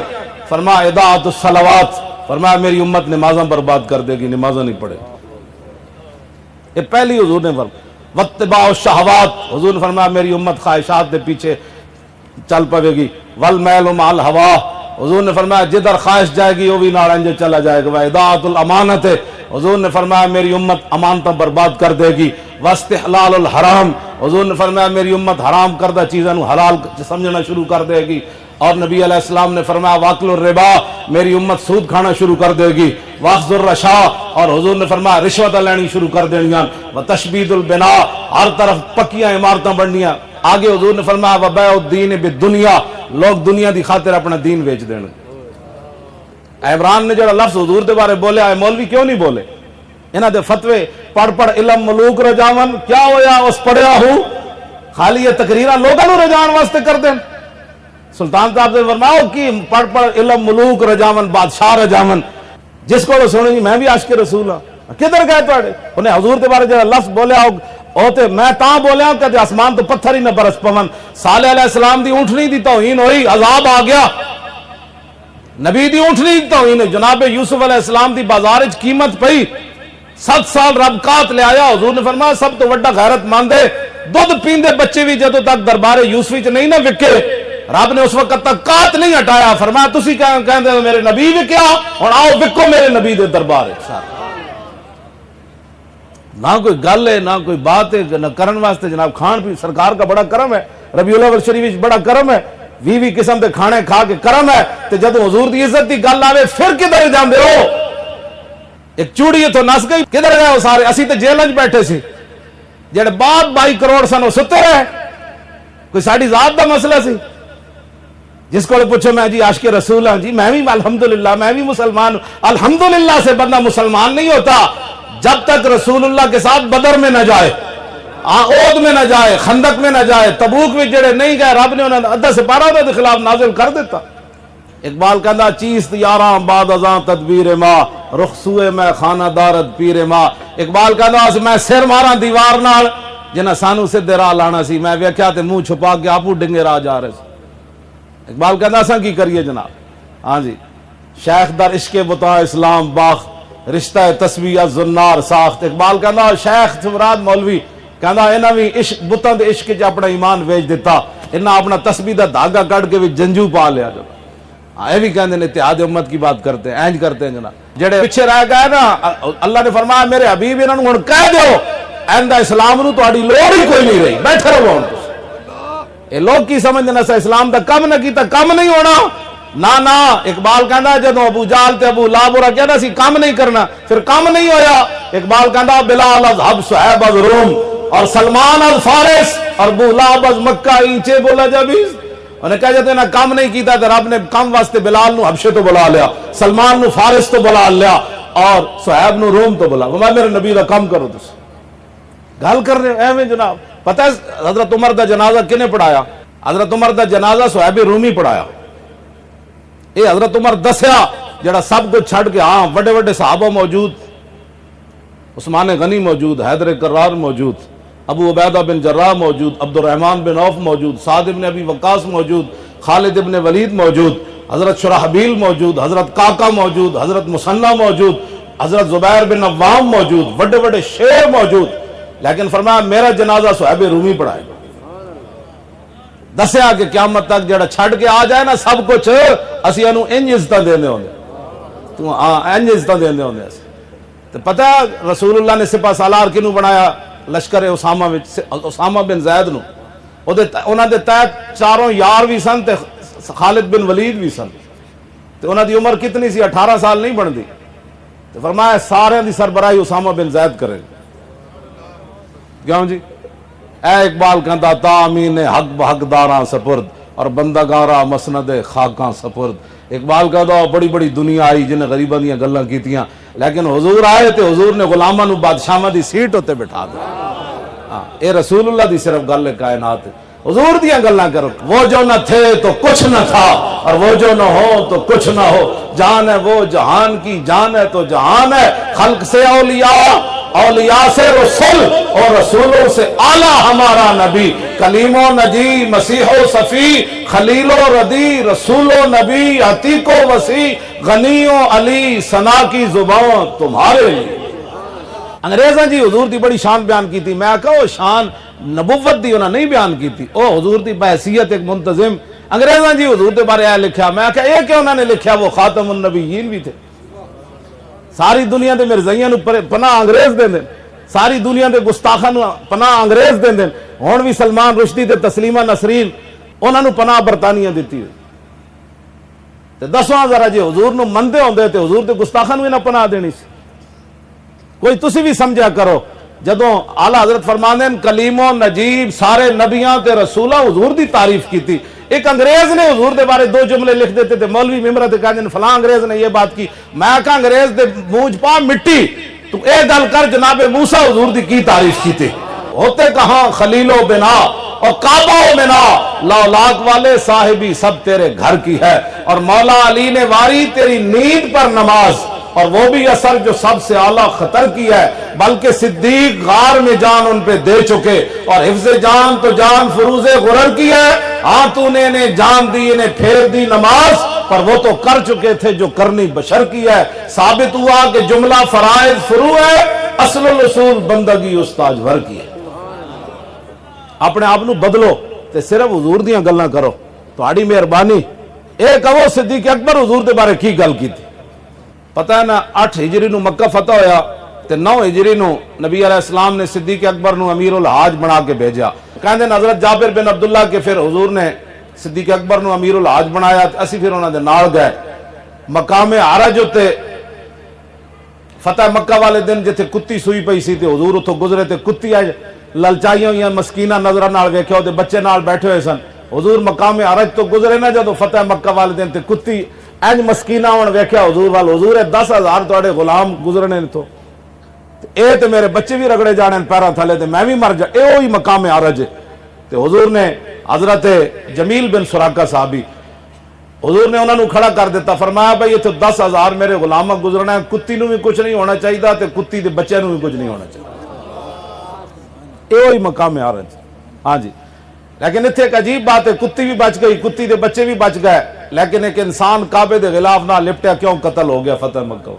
فرمایا اضاعۃ الصلوات، فرمایا میری امت نمازاں برباد کر دے گی، نمازاں نہیں پڑھے. یہ پہلی حضور نے فرمایا. واتباع الشہوات، حضور نے فرمایا میری امت خواہشات کے پیچھے چل پوے گی. والمیل مع الہوا، حضور نے فرمایا جدھر خواہش جائے گی وہ بھی نارنجے چلا جائے گا. اضاعۃ الامانت، حضور نے فرمایا میری امت امانتیں برباد کر دے گی. واستحلال الحرام، حضور نے فرمایا میری امت حرام کردہ چیزوں حلال سمجھنا شروع کر دے گی. اور نبی علیہ السلام نے فرمایا واکل الربا، میری امت سود کھانا شروع کر دے گی. واخذ الرشا، اور حضور نے فرمایا رشوت لینی شروع کر دینیاں. وتشبید البناء، ہر طرف پکیاں عمارتیں بننیاں. آگے حضور نے فرمایا وبیع الدین بالدنیا، لوگ دنیا دی خاطر اپنا دین بیچ دین. عمران نے جڑا لفظ حضور دے بارے بولے آئے مولوی کیوں نہیں بولے؟ انہاں دے فتوے پڑھ علم ملوک رجاون، کیا ہویا اس پڑھیا ہوں خالی یہ تقریرہ لوگوں نو رجان واسطے کر دیں. سلطان صاحب سے فرماؤ کہ پڑھ علم ملوک رجاون، بادشاہ رجاون. جس کو سنیں گی میں بھی عاشق رسول ہوں. کدھر گئے تھوڑے؟ انہیں حضور دے بارے جڑا لفظ بولیا ہوتے میں تاں بولیا کہ آسمان تو پتھر ہی نہ برس پون. صالح علیہ السلام دی اونٹنی دی توہین ہوئی، عذاب آ گیا. نبی دی اونٹنی دی توہین، جناب یوسف علیہ السلام دی بازار وچ قیمت پئی، 7 سال رب کات لے آیا. حضور نے فرمایا سب تو بڑا غیرت مند ہے دودھ پیندے بچے بھی جدوں تک دربار یوسفی چ نہیں نہ وکے رب نے اس وقت تک کات نہیں ہٹایا. فرمایا تسی کہندے میرے نبی وکیا اور آؤ وکو میرے نبی دے دربار وچ. نہ کوئی گل ہے نہ کوئی بات ہے نہ کرن واسطے. جناب کھان پی سرکار کا بڑا کرم ہے، ربیع الاول شریف وچ بڑا کرم ہے، 20 قسم دے کھانے کھا کے کرم ہے. تے جدوں حضور دی عزت دی گل آوے پھر کدھر جاندے ہو؟ ایک چوڑی تو نس گئی، کدھر گئے ہو سارے؟ اسی تے جیل وچ بیٹھے سی، جڑے بعد 22 کروڑ سن وہ ستے رہے. کوئی ساڈی ذات دا مسئلہ سی؟ جس کو پوچھو میں جی عاشق رسول ہوں، جی میں بھی الحمدللہ میں بھی مسلمان ہوں. الحمدللہ سے بندہ مسلمان نہیں ہوتا جب تک رسول اللہ کے ساتھ بدر میں نہ جائے، احد میں نہ جائے، خندق میں نہ جائے. تبوک میں جڑے نہیں گئے رب نے انہیں ادھا سپارہ دے خلاف نازل کر دیتا. اقبال کہندا چیست یاراں بعد ازاں تدبیر ماں رخ سوئے میں خانہ دارت پیر ماں. اقبال کہندا میں سر ماراں دیوار نال جنہاں سانو سدھے راہ لانا سی، میں ویکھیا تے منہ چھپا کے آپو ڈنگے راہ جا رہے سی. اقبال کہندا اساں کی کریے جناب؟ ہاں جی شیخ در عشق بتا اسلام باخ رشتہ تسبیح زنار ساخت. اقبال کہنا شیخ مراد مولوی کہنا انہاں بھی عشق بتاں دے عشق وچ اپنا ایمان ویچ دیتا, انہاں اپنا تسبیح دا دھاگا کٹ کے وچ جنجو پا لیا. جو یہ بھی کہندے نے اتحاد امت کی بات کرتے ہیں, اینج کرتے ہیں جناب. جڑے پیچھے رہ گئے نا, اللہ نے فرمایا میرے حبیب انہاں نوں ہن کہہ دیو ایندا اسلام نوں تہاڈی لوڑ ہی کوئی نہیں رہی, بیٹھے رہو. ہن یہ لوگ کی سمجھدے نے اسلام دا کم نہ کیتا کم نہیں ہونا. نا اقبال کہندا جدوں ابو جہل تے ابو لہب اور کہندا سی کام نہیں کرنا, پھر کام نہیں ہویا. اقبال کہندا بلال از حبش صہیب از روم اور سلمان از فارس اور ابو لہب از مکہ اینچے بولا جبیز. انہیں کہا جاتے نا کام نہیں کیتا تو رب نے کم واسطے بلال نو حبشے تو بلا لیا, سلمان نو فارس تو بلا لیا اور صہیب نو روم تو بلا. میں میرے نبی دا کام کرو تس گل کر رہے ایویں جناب. پتہ ہے حضرت عمر دا جنازہ کنے پڑھایا؟ حضرت عمر دا جنازہ صہیب رومی پڑھایا. اے حضرت عمر دسیا جڑا سب کو چھڑ کے, ہاں بڑے بڑے صحابہ موجود, عثمان غنی موجود, حیدر کرار موجود, ابو عبیدہ بن جراح موجود, عبد الرحمن بن عوف موجود, سعد بن ابی وقاص موجود, خالد بن ولید موجود, حضرت شرحبیل موجود, حضرت کاکا موجود, حضرت مسنہ موجود, حضرت زبیر بن عوام موجود, بڑے بڑے شیر موجود. لیکن فرمایا میرا جنازہ صہیب رومی پڑھائے گا. دسیا کہ قیامت تک جڑا چھڑ کے آ جائے نا سب کچھ, اسی انہوں انج عزتاں دینے ہوندے, تو انج عزتاں دینے ہوندے. تو پتہ رسول اللہ نے سپہ سالار کنوں بنایا؟ لشکر اسامہ وچ اسامہ بن زید نو. انہاں دے تحت چاروں یار بھی سن تے خالد بن ولید بھی سن. تے انہاں دی عمر کتنی سی؟ 18 سال نہیں بندی. تے فرمایا سارے دی سربراہی اسامہ بن زید کرے. کیوں جی؟ اے اقبال کہندا تامین حق بحقداراں سپرد اور بندگاراں مسند خاکاں سپرد. اقبال کہندا بڑی بڑی دنیا آئی جن غریباں دیاں گلاں کیتیاں, لیکن حضور آئے تے حضور نے غلاماں نو بادشاہاں دی سیٹ ہوتے بٹھا دیا. ہاں اے رسول اللہ دی صرف گل کائنات ہے. حضور دیاں گلاں کرو. وہ جو نہ تھے تو کچھ نہ تھا اور وہ جو نہ ہو تو کچھ نہ ہو, جان ہے وہ جہان کی جان ہے تو جہان ہے. خلق سے اولیاء, اولیاء سے رسول اور رسولوں سے اعلیٰ ہمارا نبی. کلیم و نجی مسیح و صفی خلیل و ردی رسول و نبی عتیق و وسیع غنی و علی ثنا کی زبان تمہارے لیے. انگریزاں جی حضور دی بڑی شان بیان کی تھی. میں کہو شان نبوت دی انہاں نہیں بیان کی تھی, او حضور دی بحیثیت ایک منتظم. انگریزاں جی حضور دے بارے لکھیا, میں کہا یہ کہ انہوں نے لکھیا وہ خاتم النبیین بھی تھے. ساری دنیا دے مرزائیاں نو پناہ انگریز دے دیں, ساری دنیا دے گستاخاں نو پناہ انگریز دے دیں. ہن بھی سلمان رشدی تے تسلیمہ نسرین انہاں نو پناہ برطانیہ دیتی ہے. تے دسواں ذرا جی حضور نو مندے ہوندے تے حضور تے گستاخاں نو نہ پناہ دینی سی. کوئی تسی بھی سمجھا کرو. جدوں اعلیٰ حضرت فرماندے ہیں کلیم و نجیب سارے نبیاں تے رسولاں حضور دی تعریف کی تھی. ایک انگریز نے حضور دے بارے 2 جملے لکھ دیتے تھے, مولوی ممبر تے کہندے فلاں انگریز نے یہ بات کی. میں کہا انگریز دے منہ پا مٹی, تو اے گل کر جناب موسیٰ حضور دی کی تعریف کی تھی. ہوتے کہاں خلیل و بنا اور کعبہ و منا, لالاک والے صاحبی سب تیرے گھر کی ہے. اور مولا علی نے واری تیری نیند پر نماز, اور وہ بھی اثر جو سب سے اعلیٰ خطر کی ہے. بلکہ صدیق غار میں جان ان پہ دے چکے, اور حفظ جان تو جان فروز غرر کی ہے. ہاں تو نے انہیں جان دی انہیں پھیر دی نماز, پر وہ تو کر چکے تھے جو کرنی بشر کی ہے. ثابت ہوا کہ جملہ فرائض فرو ہے, اصل الاصول بندگی استاج ور کی ہے. اپنے آپ نو بدلو تے صرف حضور دیاں گلاں کرو, تہاڈی مہربانی. اے کہو صدیق اکبر حضور دے بارے کی گل کیتی؟ پتہ ہے نا 8 ہجری نو مکہ فتح ہویا تے 9 ہجری نو نبی علیہ السلام نے صدیق اکبر نو امیر الحاج بنا کے بھیجا. کہندے حضرت جابر بن عبداللہ کے پھر حضور نے صدیق اکبر نو امیر الحاج بنایا, اسی پھر انہاں دے نال گئے. مقام عرج تے فتح مکہ والے دن جتھے کتی سوئی پئی سی تے حضور اتھوں گزرے تے کتی آج للچائیاں ہوئیاں مسکینہ نظرہ نال ویکھیا تے بچے نال بیٹھے ہوئے سن. حضور مقام عرج تو گزرے نا جدو فتح مکہ والے دن تے کتی اینج مسکینہ ہون ویکھیا حضور وال, حضور 10,000 تواڈے غلام گزرنے تو اے تے میرے بچے بھی رگڑے جانے پیراں تھلے تے میں بھی مر جا. اے وہی مقام عرج. تے حضور نے حضرت جمیل بن سراقہ صحابی حضور نے انہوں نے کھڑا کر دیتا, فرمایا بھائی یہ تو 10,000 میرے غلامہ گزرنا ہے, کتی نو بھی کچھ نہیں ہونا چاہیے تے کتی دے بچے نو بھی کچھ نہیں ہونا چاہیے. اے وہی مقام عرج. ہاں جی لیکن اتنے ایک عجیب بات ہے، کتی بھی بچ گئی، کتی دے بچے بھی بچ گئے، لیکن ایک انسان کعبے دے غلاف نہ لپٹیا، کیوں قتل ہو گیا فتح مکہ۔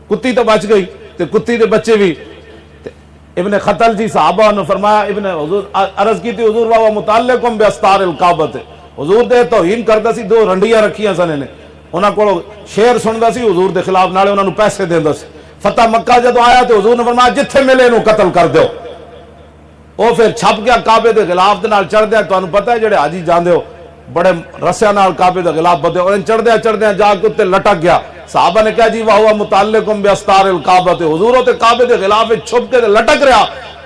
کتی تو بچ گئی تے کتی دے بچے بھی۔ ابن خطل جی صحابہ نے فرمایا، ابن حضور عرض کی تھی حضور واہ متعلقم باستار الکعبۃ، حضور دے توہین کردا سی، دو رنڈیاں رکھیاں سن نے، انہاں کول شعر سندا سی حضور دے خلاف، نالے انہاں نوں پیسے دیندا سی۔ فتح مکہ جدو آیا تو حضور نے فرمایا جتھے ملے نو قتل کر دیو۔ وہ پھر چھپ گیا کعبے دے غلاف دے نال چڑھ دیا۔ تانوں پتہ ہے جڑے حاجی جاندے ہو بڑے رسیاں نال کعبے دے غلاف بدے، اور چڑھ دیا جا کے تے لٹک گیا۔ صحابہ نے کہا جی واہ متعلقم باستار الکعبۃ، حضور تے کعبے دے غلاف چھپ کے لٹک رہا،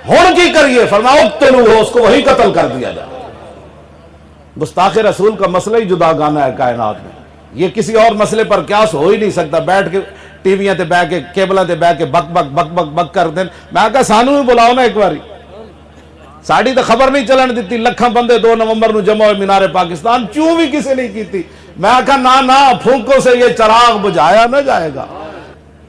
ہن کی کریے؟ فرمایا اقتلوہ، اس کو وہی قتل کر دیا جائے۔ گستاخ رسول کا مسئلہ ہی جدا گانا ہے کائنات میں، یہ کسی اور مسئلے پر قیاس ہو ہی نہیں سکتا۔ بیٹھ کے ٹی ویاں تے بیٹھ کے کیبلاں تے بیٹھ کے بک بک بک بک بک کر دین۔ میں کہا سانو بھی بلاؤ نا ایک باری، ساڑی تو خبر نہیں چلن دیتی، لکھاں بندے 2 نومبر نو جمع ہوئے مینار پاکستان، کیوں بھی کسی نہیں کیتی۔ میں کہا نا پھونکوں سے یہ چراغ بجھایا نہ جائے گا۔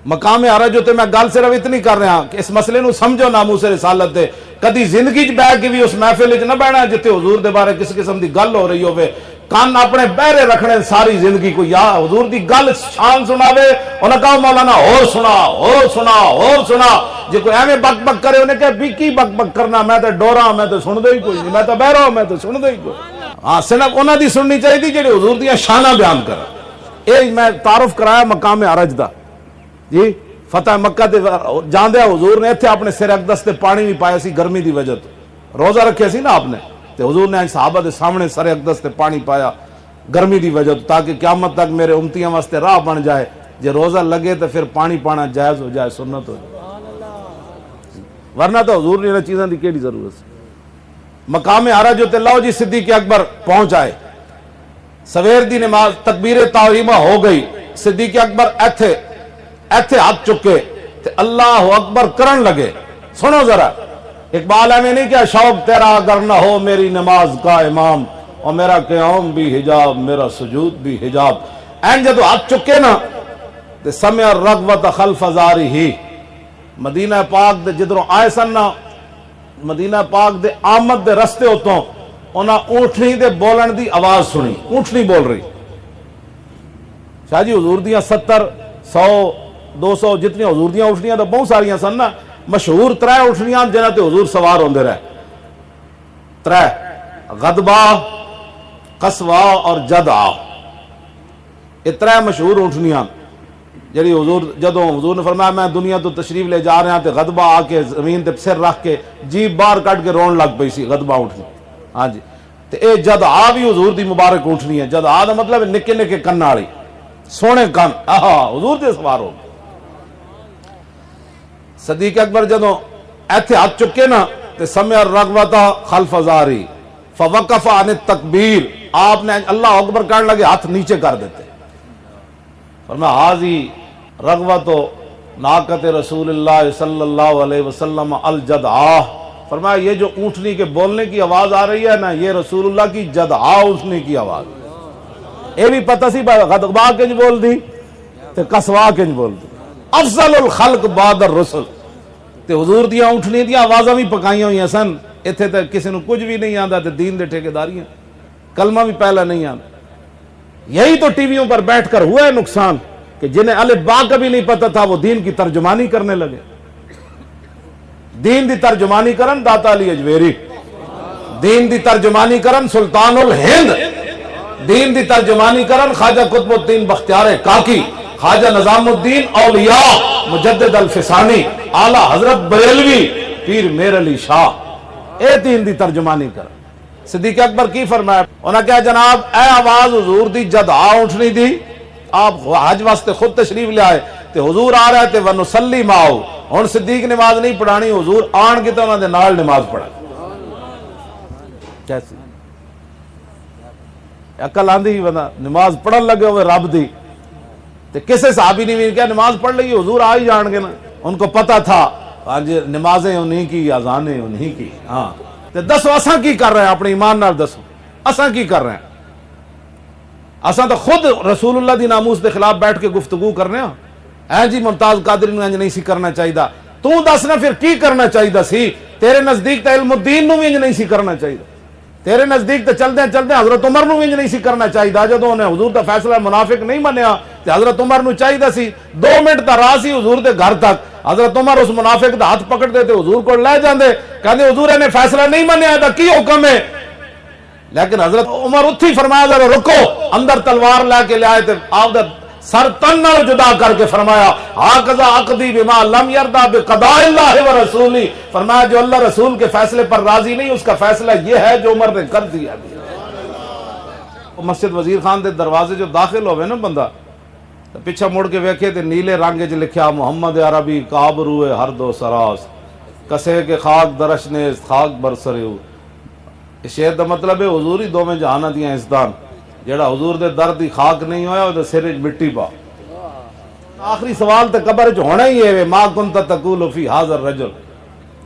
مقام عرج ہوتے میں گل صرف اتنی کر رہا ہاں کہ اس مسئلے نو سمجھو ناموس رسالت دے، کدی زندگی چ بیٹھ کے بھی اس محفل چ نہ بیٹھنا جتے حضور دے بارے کسی قسم دی گل ہو رہی ہوے، کان اپنے بہرے رکھنے ساری زندگی کو، یا حضور دی گل شان سناوے، انہاں کہا مولانا اور سنا، جے کوئی ایویں بک بک کرے انہیں کہ بھی کی بک بک کرنا، میں تے ڈورا، میں تے سن دے ہی کوئی نہیں، میں تے بہرا ہوں، میں تے سن دے ہی کوئی۔ ہاں صرف انہاں دی سننی چاہیے جڑے حضور دیاں شاناں بیان کرن۔ اے میں تعارف کرایا مقام عرج دا جی۔ فتح مکہ تے جاندے حضور نے ایتھے اپنے سر اقدس تے پانی بھی پایا سی گرمی دی وجہ تو، روزہ رکھے سی نا آپ نے، تے حضور نے صحابہ دے سامنے سر اقدس تے پانی پایا گرمی دی وجہ تو، تاکہ قیامت تک میرے امتیاں واسطے راہ بن جائے، جے روزہ لگے تو پھر پانی پانا جائز ہو جائے، سنت ہو جائے، ورنہ تو حضور نے انہاں چیزاں دی کیڑی ضرورت سی۔ مقام عرج تے لو جی صدیق اکبر پہنچ آئے، سویر دی نماز تکبیر تحریمہ ہو گئی، صدیق اکبر ایتھے ہاتھ چکے تے اللہ اکبر کرن لگے۔ سنو ذرا، اقبال ہے میں نہیں کیا شوق تیرا اگر نہ ہو میری نماز کا امام، اور میرا قیام بھی حجاب میرا سجود بھی حجاب۔ این جدو ہاتھ چکے نا تے سمع الرغبت خلف ظہرہ، مدینہ پاک دے جدروں آئے سن نا، مدینہ پاک دے آمد دے رستے اتوں انہاں اونٹنی دے بولن دی آواز سنی، اونٹنی بول رہی۔ شاہ جی حضور دیاں 70 100 200 جتنی حضور دیاں اونٹنیاں تو بہت ساریاں سن نا، مشہور 3 اونٹنیاں جنہاں تے حضور سوار ہوندے رہے، 3 غدبہ، قصوہ اور جدعہ، یہ 3 مشہور اونٹنیاں جڑی حضور جدوں حضور نے فرمایا میں دنیا تو تشریف لے جا رہا تے غدبہ آ کے زمین تے سر رکھ کے جیب باہر کٹ کے رون لگ پئی سی، غدبہ اونٹنی، ہاں جی۔ تے اے جدعہ بھی حضور دی مبارک اونٹنی ہے، جدعہ دا مطلب نکے نکے کن والی، سونے کن، حضور دے سوار ہو۔ صدیق اکبر جدوں ایتھے ہاتھ چکے نا تے سمع الرغبت خلف ظہرہ فوقف عن التکبیر، آپ نے اللہ اکبر کرنے لگے ہاتھ نیچے کر دیتے، فرمایا حاضی رغبت ناقت رسول اللہ صلی اللہ علیہ وسلم الجدعہ، فرمایا یہ جو اونٹنی کے بولنے کی آواز آ رہی ہے نا، یہ رسول اللہ کی جدعہ اونٹنی کی آواز۔ اے بھی پتہ سی غدبہ کنج بول دی تے قصوا کنج بول دی، افضل الخلق بعد الرسل، تے حضور دیاں اونٹنی دیاں آوازاں بھی پکائیاں ہوئی سن، ایتھے تے کسی نو کچھ بھی نہیں آندا تے دین دے ٹھیکیداریاں، کلمہ بھی پہلا نہیں آندا۔ یہی تو ٹی ویوں پر بیٹھ کر ہوا ہے نقصان کہ جنہیں الف با کا بھی نہیں پتہ تھا وہ دین کی ترجمانی کرنے لگے۔ دین دی ترجمانی کرن داتا علی اجویری، دین دی ترجمانی کرن سلطان الہند، دین دی ترجمانی کرن خواجہ قطب الدین بختیار کاکی، خواجہ نظام الدین اولیاء مجدد الفسانی، اعلیٰ حضرت بریلوی پیر میر علی شاہ، اے دین دی ترجمانی کرن۔ صدیق اکبر کی فرمایا، انہاں کہا جناب اے آواز حضور دی جدعا اونٹنی دی، آپ حج واسطے خود تشریف لے آئے تے حضور آ رہے تے ونصلی معہو، ہن صدیق نماز نہیں پڑھانی، حضور آن کے تے انہاں دے نال نماز پڑھا۔ کیسی عقل آندھی بندہ نماز پڑھن لگے ہوئے رب دی، تے کسے صحابی نے بھی کہا نماز پڑھ لگی، حضور آ ہی جان گے نا، ان کو پتہ تھا آج نمازیں انہی کی، اذانیں انہی کی۔ ہاں تے دسو اساں کی کر رہے ہیں، اپنے ایمان نال دسو اساں کی کر رہے ہیں؟ اساں تو خود رسول اللہ دی ناموس دے خلاف بیٹھ کے گفتگو کرنے ہاں، اے جی ممتاز قادری نو انج نہیں سی کرنا چاہیے، تو دسنا پھر کی کرنا چاہیے سی؟ تیرے نزدیک تے علم الدین نو بھی انج نہیں سی کرنا چاہیے، تیرے نزدیک تو چلتے چلتے حضرت عمر نو انج نہیں سی کرنا چاہیے جدوں نے حضور دا فیصلہ منافق نہیں منیا تے حضرت عمر نو چاہیے سی 2 منٹ دا راہ سی حضور دے گھر تک، حضرت عمر اس منافق دا ہاتھ پکڑ دے تے حضور کو لے جاندے، کہندے حضور نے فیصلہ نہیں منیا دا کی حکم ہے؟ لیکن حضرت عمر اتھی فرمایا ذرا رکو، اندر تلوار لے کے لے آئے تے آپ دا سر تن نال جدا کر کے فرمایا ہاکذا عقدی بما لم یرضا بقضاء اللہ ورسولہ، فرمایا جو اللہ رسول کے فیصلے پر راضی نہیں اس کا فیصلہ یہ ہے جو عمر نے کر دیا۔ مسجد وزیر خان دے دروازے جو داخل ہوئے نا بندہ تو پیچھے مڑ کے ویکھے تے نیلے رنگ وچ لکھیا محمد عربی کابروئے ہر دو سراس کسے کے خاک درشنے خاک برسریو۔ اس شعر دا مطلب ہے حضور ہی دوویں جہاناں دیاں عزتاں، جڑا حضور دے در دی خاک نہیں ہویا او دے سر وچ مٹی پا۔ آخری سوال تے قبر وچ ہونا ہی ہے ما کنت تقول فی ھذا الرجل،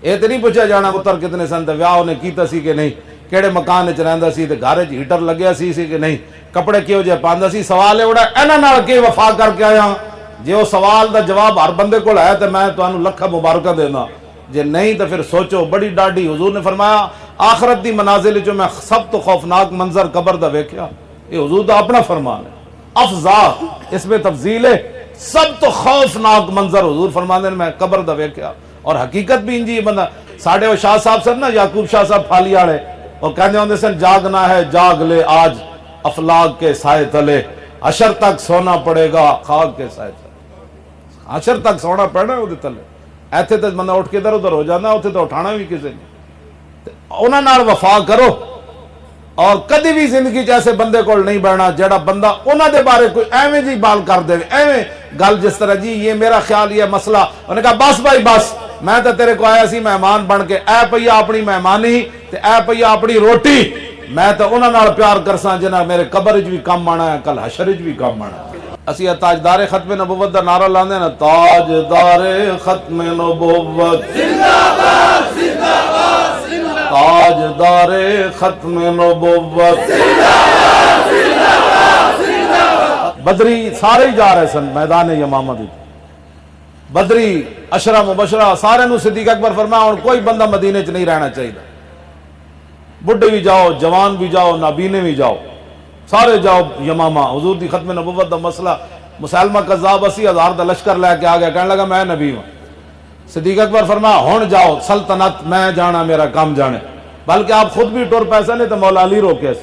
اے تے نہیں پوچھا جانا پتر کتنے سن تے ویاہ نے کیتا سی کہ نہیں، کیڑے مکان وچ رہندا سی تے گھر وچ ہیٹر لگیا سی کہ نہیں، کپڑے کیو جے پاندا سی۔ سوال ہے بڑا انہاں نال کی وفا کر کے آیا، جے او سوال دا جواب ہر بندے کول ہے تے میں تانوں لکھاں مبارکاں دینا، جے نہیں تو پھر سوچو بڑی ڈاڈی۔ حضور نے فرمایا آخرت دی منازل جو میں سب تو خوفناک منظر قبر دا ویکھیا، یہ حضور دا اپنا فرمان ہے، افضا اس میں تفضیل ہے، سب تو خوفناک منظر حضور فرماندے نے میں قبر دا ویکھیا۔ اور حقیقت بھی انجی بندہ ساڈے وہ شاہ صاحب سن نا یعقوب شاہ صاحب پھالی والے، وہ کہندے ہوندے سن جاگنا ہے جاگ لے آج افلاک کے سائے تلے، حشر تک سونا پڑے گا خاک کے سائے تلے، حشر تک سونا پڑنا ہے وہ تلے، ایتھے تے بندہ اٹھ کے ادھر ادھر ہو جانا، اوتھے تو اٹھانا بھی کسے نہیں۔ انہاں نال وفا کرو اور کدی بھی زندگی جیسے بندے کول نہیں بڑھنا جڑا بندہ انہاں دے بارے کوئی ایویں جی بال کر دے، ایویں گل جس طرح جی یہ میرا خیال یہ مسئلہ، انہوں نے کہا بس بھائی بس میں تو تیرے کو آیا سی مہمان بن کے، اے پیا اپنی مہمانی تے اے پیا اپنی روٹی، میں تو انہاں نال پیار کرساں جنہاں میرے قبر وچ بھی کم آنا ہے کل حشر وچ بھی کم آنا ہے۔ اسی تاجدار ختم نبوت دا نعرہ لاندے نا، تاجدار ختم نبوت زندہ باد زندہ باد زندہ باد، تاجدار ختم نبوت زندہ باد زندہ باد زندہ باد۔ بدری سارے ہی جا رہے سن میدان یمامہ دی، بدری عشرہ مبشرہ سارے نو صدیق اکبر فرمایا ہن کوئی بندہ مدینے چ نہیں رہنا چاہیے، بڈھے بھی جاؤ جوان بھی جاؤ نابینے بھی جاؤ، سارے جاؤ یمامہ۔ حضور دی ختم نبوت دا مسئلہ مسلمہ کذاب 80,000 دا لشکر لے کے آ گیا، کہنے لگا میں نبی ہوں۔ صدیق اکبر فرمایا ہن جاؤ سلطنت میں جانا میرا کام جانے، بلکہ آپ خود بھی ٹر پیسہ نہیں تو مولا علی روکے،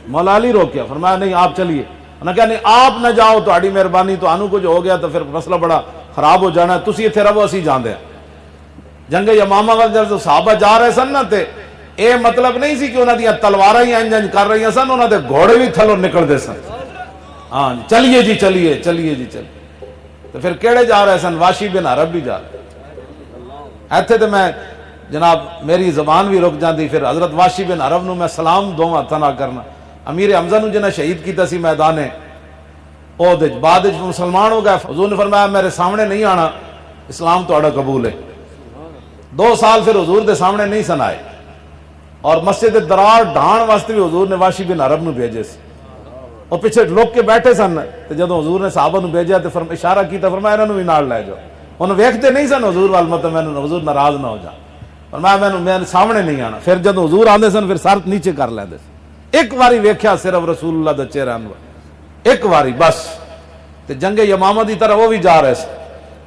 مولا علی روکیا، فرمایا نہیں آپ چلیے، انہوں نے کہا نہیں آپ نہ جاؤ تہاڈی مہربانی، تو انہوں کچھ ہو گیا تو پھر مسئلہ بڑا خراب ہو جانا، تسی ایتھے رہو اسی جاندے ہیں۔ جنگ یمامہ وال جب صحابہ جا رہے سن نا تے اے مطلب نہیں سی کہ انہاں دی تلواراں ہی انج انج کر رہی سن، انہاں دے گھوڑے بھی تھلوں نکل دے سن، ہاں چلیے جی چلیے چلیے جی چلیے۔ تو پھر کیڑے جا رہے سن؟ واشی بن عرب بھی جا رہے، ایتھے تے میں جناب میری زبان بھی رک جاندی، پھر حضرت واشی بن عرب نو میں سلام دوواں ہتھاں نال کرنا، امیر حمزہ نو جنہیں شہید کیتا سی میدان احد وچ، بعد وچ مسلمان ہو گئے، حضور نے فرمایا میرے سامنے نہیں آنا، اسلام تہاڈا قبول ہے۔ 2 سال پھر حضور دے سامنے نہیں سن آئے، اور مسجد درار ڈھان واسطے بھی حضور نے واشی بن عرب نو بھیجے سی، اور پیچھے لوگ کے بیٹھے سن، تے جدوں حضور نے صحابہ نو بھیجا تے اشارہ کیتا، فرمایا انہاں نو بھی نال لے جاؤ، انہوں ویکھتے نہیں سن حضور وال، مطلب میں حضور ناراض نہ ہو جا، فرمایا میں سامنے نہیں آنا۔ پھر جدوں حضور آندے سن پھر سر نیچے کر لیندے سن، ایک واری ویکھیا صرف رسول اللہ دا چہرہ انور، ایک واری بس۔ تے جنگ یمامہ دی طرح وہ بھی جا رہے سن،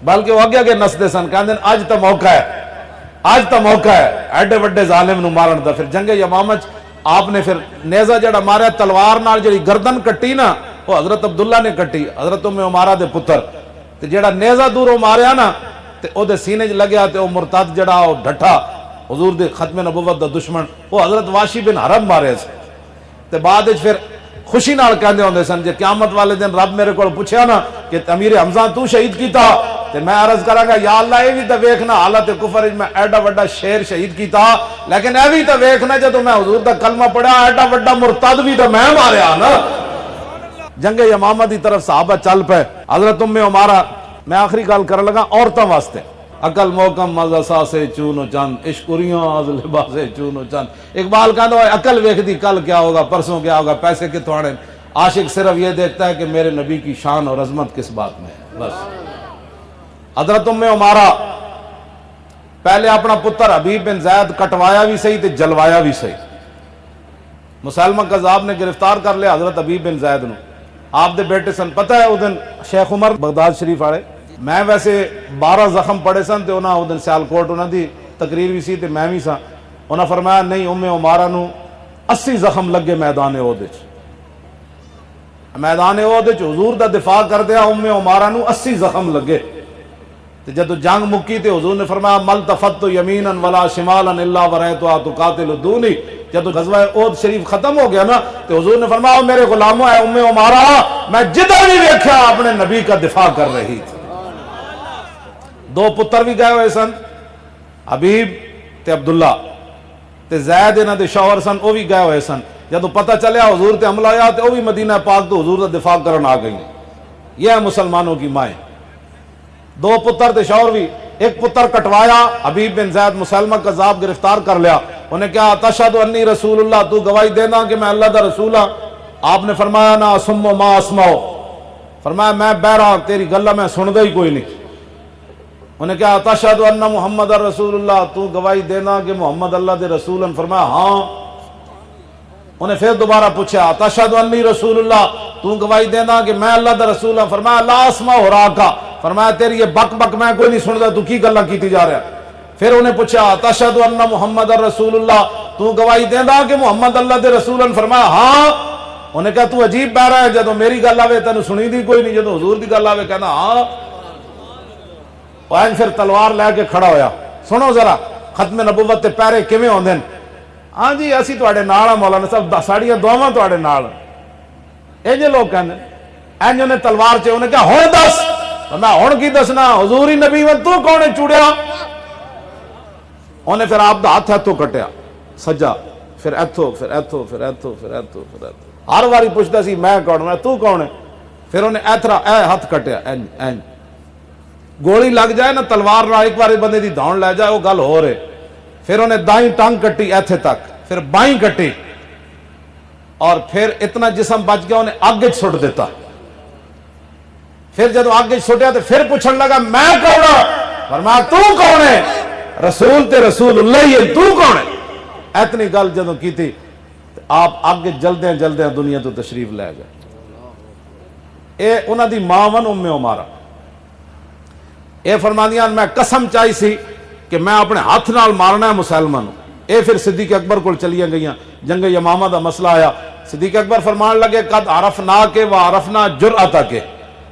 بلکہ وہ اگے نسدے سن، کہندے اج تا موقع ہے، آج تا موقع ہے ایڈے وڈے ظالم نو مارن دا۔ پھر جنگ یمامہ آپ نے پھر نیزہ جڑا ماریا تلوار نال جڑی گردن کٹی نا وہ حضرت عبداللہ نے کٹی، حضرت ام عمارہ دے پتر، تے جڑا نیزہ دوروں ماریا نا تے او دے سینے چ لگیا، تے او مرتد جڑا او ڈٹھا حضور دے ختم نبوت دا دشمن، وہ حضرت واشی بن حرب مارے سے۔ تے بعد وچ پھر خوشی نال کہندے ہوندے سن جے قیامت والے دن رب میرے کول پوچھیا نا کہ امیر حمزہ تو شہید کیتا، تے میں عرض کراں گا یا اللہ اے وی تے ویکھنا حالت کفر وچ میں ایڈا وڈا شیر شہید کیتا، لیکن اے وی تے ویکھنا جدوں میں حضور دا کلمہ پڑھا ایڈا وڈا مرتد بھی تے میں ماریا نا۔ جنگ یمامہ دی طرف صحابہ چل پے، حضرت ام عمارہ، میں آخری گل کرن لگا عورتاں واسطے، عقل محکم مزہ ساسے چون و چند، عشقریاں از لباسے چون و چند۔ اقبال کہتا ہے عقل ویکھدی کل کیا ہوگا پرسوں کیا ہوگا، پیسے کتوں آنے، عاشق صرف یہ دیکھتا ہے کہ میرے نبی کی شان اور عظمت کس بات میں ہے بس۔ حضرت ام عمارہ پہلے اپنا پتر حبیب بن زید کٹوایا بھی صحیح تے جلوایا بھی صحیح، مسلمہ کذاب نے گرفتار کر لیا حضرت حبیب بن زید نو، آپ دے بیٹے سن. پتہ ہے اس دن شیخ عمر بغداد شریف والے، میں ویسے 12 زخم پڑے سن تے انہاں اس دن سیالکوٹ انہاں دی تقریر بھی سی تے میں بھی سا. انہاں فرمایا نہیں ام عمارہ نو 80 زخم لگے میدان احد وچ. میدان احد وچ حضور دا دفاع کردیا ام عمارہ نو 80 زخم لگے. تے جدو جنگ مکی تے حضور نے فرمایا مل تفت یمینا ولا شمالا الا ورأیتها تقاتل دونی. جدو غزوہ احد شریف ختم ہو گیا نا تے حضور نے فرمایا میرے غلاموں اے ام عمارہ میں جدھر بھی دیکھا اپنے نبی کا دفاع کر رہی تھی. 2 پتر بھی گئے ہوئے سن، حبیب تے عبداللہ تے زید انہاں دے شوہر سن، وہ بھی گئے ہوئے سن. جدو پتہ چلیا حضور تے حملہ آیا تے وہ بھی مدینہ پاک تو حضور دا دفاع کرن آ گئی. یہ ہے مسلمانوں کی مائیں. 2 پتر تے شوہر بھی. ایک پتر کٹوایا، حبیب بن زید مسلمہ کذاب گرفتار کر لیا. انہیں کہا تشہد انی رسول اللہ، تو گواہی دینا کہ میں اللہ دا رسول ہاں. آپ نے فرمایا نا اسم ما اسمعو، فرمایا میں بہرا تیری گلہ میں سندا ہی کوئی نہیں. انہیں کہا تشہد ان محمد رسول اللہ، تو گواہی دینا کہ محمد اللہ دے رسول ہیں. فرمایا ہاں. انہیں پھر دوبارہ پوچھا تشہد انی رسول اللہ، تو گواہی دینا کہ میں اللہ دا رسول ہوں. فرمایا لا اسمع راکا، فرمایا تیری یہ بک بک میں کوئی نہیں سندا، تو کی گلاں کیتی جا رہا. پھر انہیں پوچھا تشہد ان محمد رسول اللہ، تو گواہی دینا کہ محمد اللہ دے رسول ہیں. فرمایا ہاں. انہیں کہا تو عجیب بہرا ہے، جدو میری گل آوے تینوں سنی دی کوئی نہیں، جدو حضور دی گل آوے کہنا ہاں. اور پھر تلوار لے کے کھڑا ہویا. سنو ذرا ختم نبوت تے پیرے کیویں ہوندے نے. ہاں جی اسی تواڈے نال ہاں مولانا صاحب، ساڈیاں دعاواں تواڈے نال. اے جے لوگ کہندے اینج نے تلوار چ انہیں کہا ہن دس. میں ہن کی دسنا، حضور ہی نبی ون تو کون ہے چوڑیا. انہیں پھر آپ دا ہاتھ ہتھوں کٹیا سجا، پھر ایتھوں پھر ایتھوں پھر ایتھوں پھر ایتھوں پھر ایتھوں. ہر واری پوچھدا سی میں کون، تو کون ہے. پھر انہیں ایتھرا اے ہاتھ کٹیا اینج اینج. گولی لگ جائے نا تلوار نہ ایک بار بندے دی دھون لے جائے وہ گل ہو رہے. پھر انہیں دائیں ٹانگ کٹی ایتھے تک، پھر بائیں کٹی، اور پھر اتنا جسم بچ گیا انہیں آگے سٹ دیتا. پھر جدو آگے سٹیا تو پھر پوچھن لگا میں کون ہوں. فرمایا تو کون ہے. رسول تے رسول اللہ ہی ہے، تو کون ہے. اتنی گل جدو کی تھی آپ آگے جلدے جلدے دنیا تو تشریف لے گئے. اے انہاں دی ماں ون ام عمارہ. اے فرماندیاں میں قسم چاہی سی کہ میں اپنے ہاتھ نال مارنا ہے مسلمان. اے پھر صدیق اکبر کو چلیاں گئیاں. جنگ یمامہ دا مسئلہ آیا. صدیق اکبر فرمان لگے قد عرفنا کے و عرفنا جرأتا کے،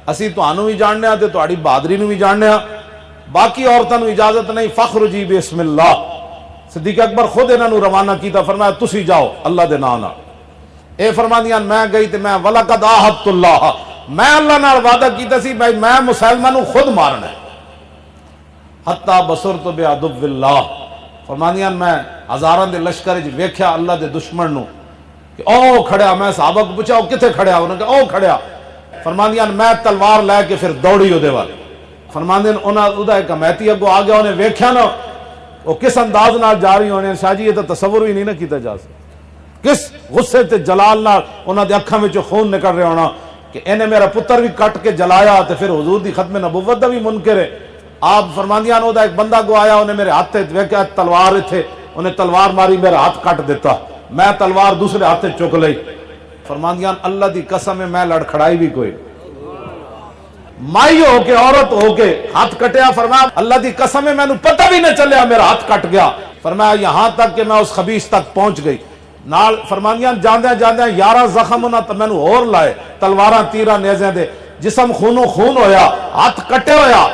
اسی تانوں بھی جاننے تے تہاڈی بہادری نوں بھی جاننے، باقی عورتاں نوں اجازت نہیں. فخرجی بسم اللہ. صدیق اکبر خود انہاں نوں روانہ کیتا، فرمایا تسی جاؤ اللہ دے نام نال. اے فرماندیاں میں گئی تے میں ولقد عاہدت اللہ، میں اللہ نال وعدہ کیتا سی بھائی میں مسلمانوں نوں خود مارنا ہے. حتی بصرت بعدو اللہ، فرماندیاں میں ہزاراں دے لشکر وچ ویکھیا اللہ دے دشمن نوں کہ او کھڑیا. میں صحابہ کو پوچھا او کتے کھڑیا، انہوں نے کہا او کھڑیا. فرماندیاں میں تلوار لے کے پھر دوڑی اودے وال. فرماندیاں انہاں دا ایک کمیتی اگوں آ گیا، انہیں ویکھیا نا وہ کس انداز نال جا رہی ہونے. شاہ جی یہ تو تصور ہی نہیں نہ کیتا جا سکتا. کس غصے تے جلال نال انہاں دے اکھاں وچوں خون نکل رہا ہونا کہ انہیں میرا پتر بھی کٹ کے جلایا تے پھر حضور دی ختم نبوت دا بھی منکر ہے. آپ فرماندیاں نو دا ایک بندہ کو آیا، انہیں میرے ہاتھ ویکھیا تلوار تھے، انہیں تلوار ماری میرا ہاتھ کٹ دیتا. میں تلوار دوسرے ہاتھ چک لئی. فرماندیاں اللہ دی قسم میں لڑکھڑائی بھی کوئی، مائی ہو کے عورت ہو کے ہاتھ کٹیا. فرمایا اللہ دی قسم میں مینوں پتہ بھی نہ چلیا میرا ہاتھ کٹ گیا. فرمایا یہاں تک کہ میں اس خبیث تک پہنچ گئی. نال فرماندیاں جاندیاں جاندیاں 11 زخم انہاں تے مینوں اور لائے، تلواراں تیراں نیزیاں دے، جسم خونوں خون ہویا، ہاتھ کٹے ہویا.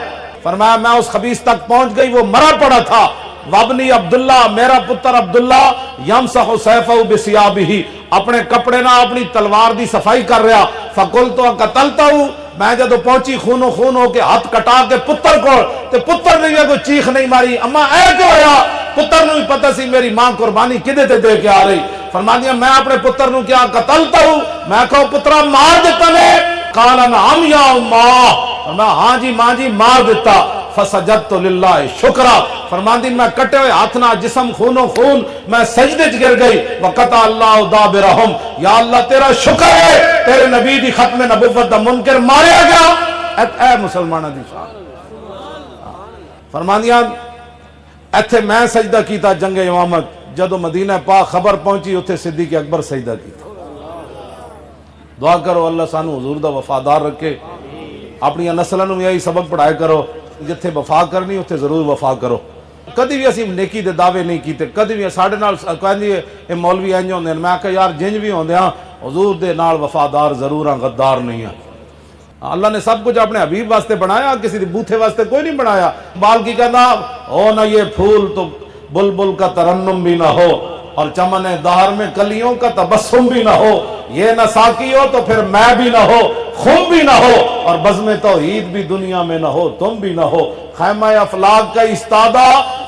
فرمایا میں اس خبیث تک پہنچ گئی، وہ مرا پڑا تھا. وابنی عبداللہ، میرا پتر عبداللہ، یمسح سیفہ بثیابہ، اپنے کپڑے نہ اپنی تلوار دی صفائی کر رہا. فقلت قتلتہ، میں جدو پہنچی خونوں خون ہو کے ہاتھ کٹا کے پتر کو، تے پتر نے بھی کوئی چیخ نہیں ماری اما اے کیوں ہویا. پتر نو بھی پتہ سی میری ماں قربانی کدے تے دے کے آ رہی. فرماندیاں میں اپنے پتر نو کیا قتلتہ، میں کہو پترا مار دیتا نے. قال نعم یا اماں، میں ہاں جی ماں جی مار دیتا. فسجدت للہ شکرا، فرماندی میں کٹے ہوئے ہاتھ نہ جسم خونوں خون میں سجدے چ گر گئی. وقطع اللہ دابرہم، یا اللہ تیرا شکر ہے تیرے نبی دی ختم نبوت دا منکر ماریا گیا. اے مسلمانہ دی شان. فرماندیاں ایتھے میں سجدہ کیتا جنگ یمامت جدو مدینہ پاک خبر پہنچی اتنے صدیق اکبر سجدہ کی. دعا کرو اللہ سانو حضور دا وفادار رکھے. اپنی نسلوں میں یہی سبق پڑھایا کرو جتھے وفا کرنی اتنے ضرور وفا کرو. کدی بھی اسی نیکی دے دعوے نہیں کیتے. کدی بھی ساڈے نال کہندی اے مولوی انج ہوندے. میں کہ یار جنج بھی ہوندے ہاں حضور دے نال وفادار ضرور ہاں، غدار نہیں ہاں. اللہ نے سب کچھ اپنے حبیب واسطے بنایا، کسی دی بوتھے واسطے کوئی نہیں بنایا. بال کی کہنا ہو نہ یہ پھول تو بلبل کا ترنم بھی نہ ہو، اور چمن دہر میں کلیوں کا تبسم بھی نہ ہو. یہ نہ ساقی ہو تو پھر میں بھی نہ ہو، خم بھی نہ ہو، اور بزم توحید بھی دنیا میں نہ ہو، تم بھی نہ ہو. خیمہ افلاک کا استادہ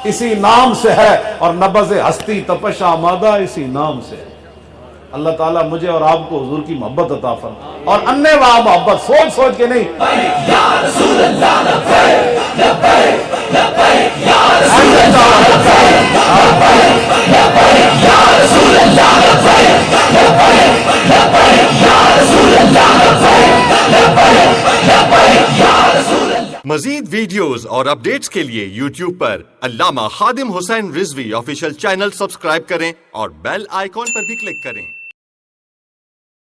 اسی نام سے ہے، اور نبض ہستی تپش آمادہ اسی نام سے ہے. اللہ تعالیٰ مجھے اور آپ کو حضور کی محبت عطا فرمائے، اور انے واہ محبت، سوچ سوچ کے نہیں. یا رسول اللہ لبیک لبیک لبیک یا رسول اللہ لبیک لبیک لبیک یا رسول اللہ لبیک لبیک لبیک یا رسول اللہ لبیک لبیک لبیک یا رسول اللہ. مزید ویڈیوز اور اپڈیٹس کے لیے یوٹیوب پر علامہ Khadim Hussain Rizvi official channel subscribe کریں اور بیل آئیکن پر بھی کلک کریں.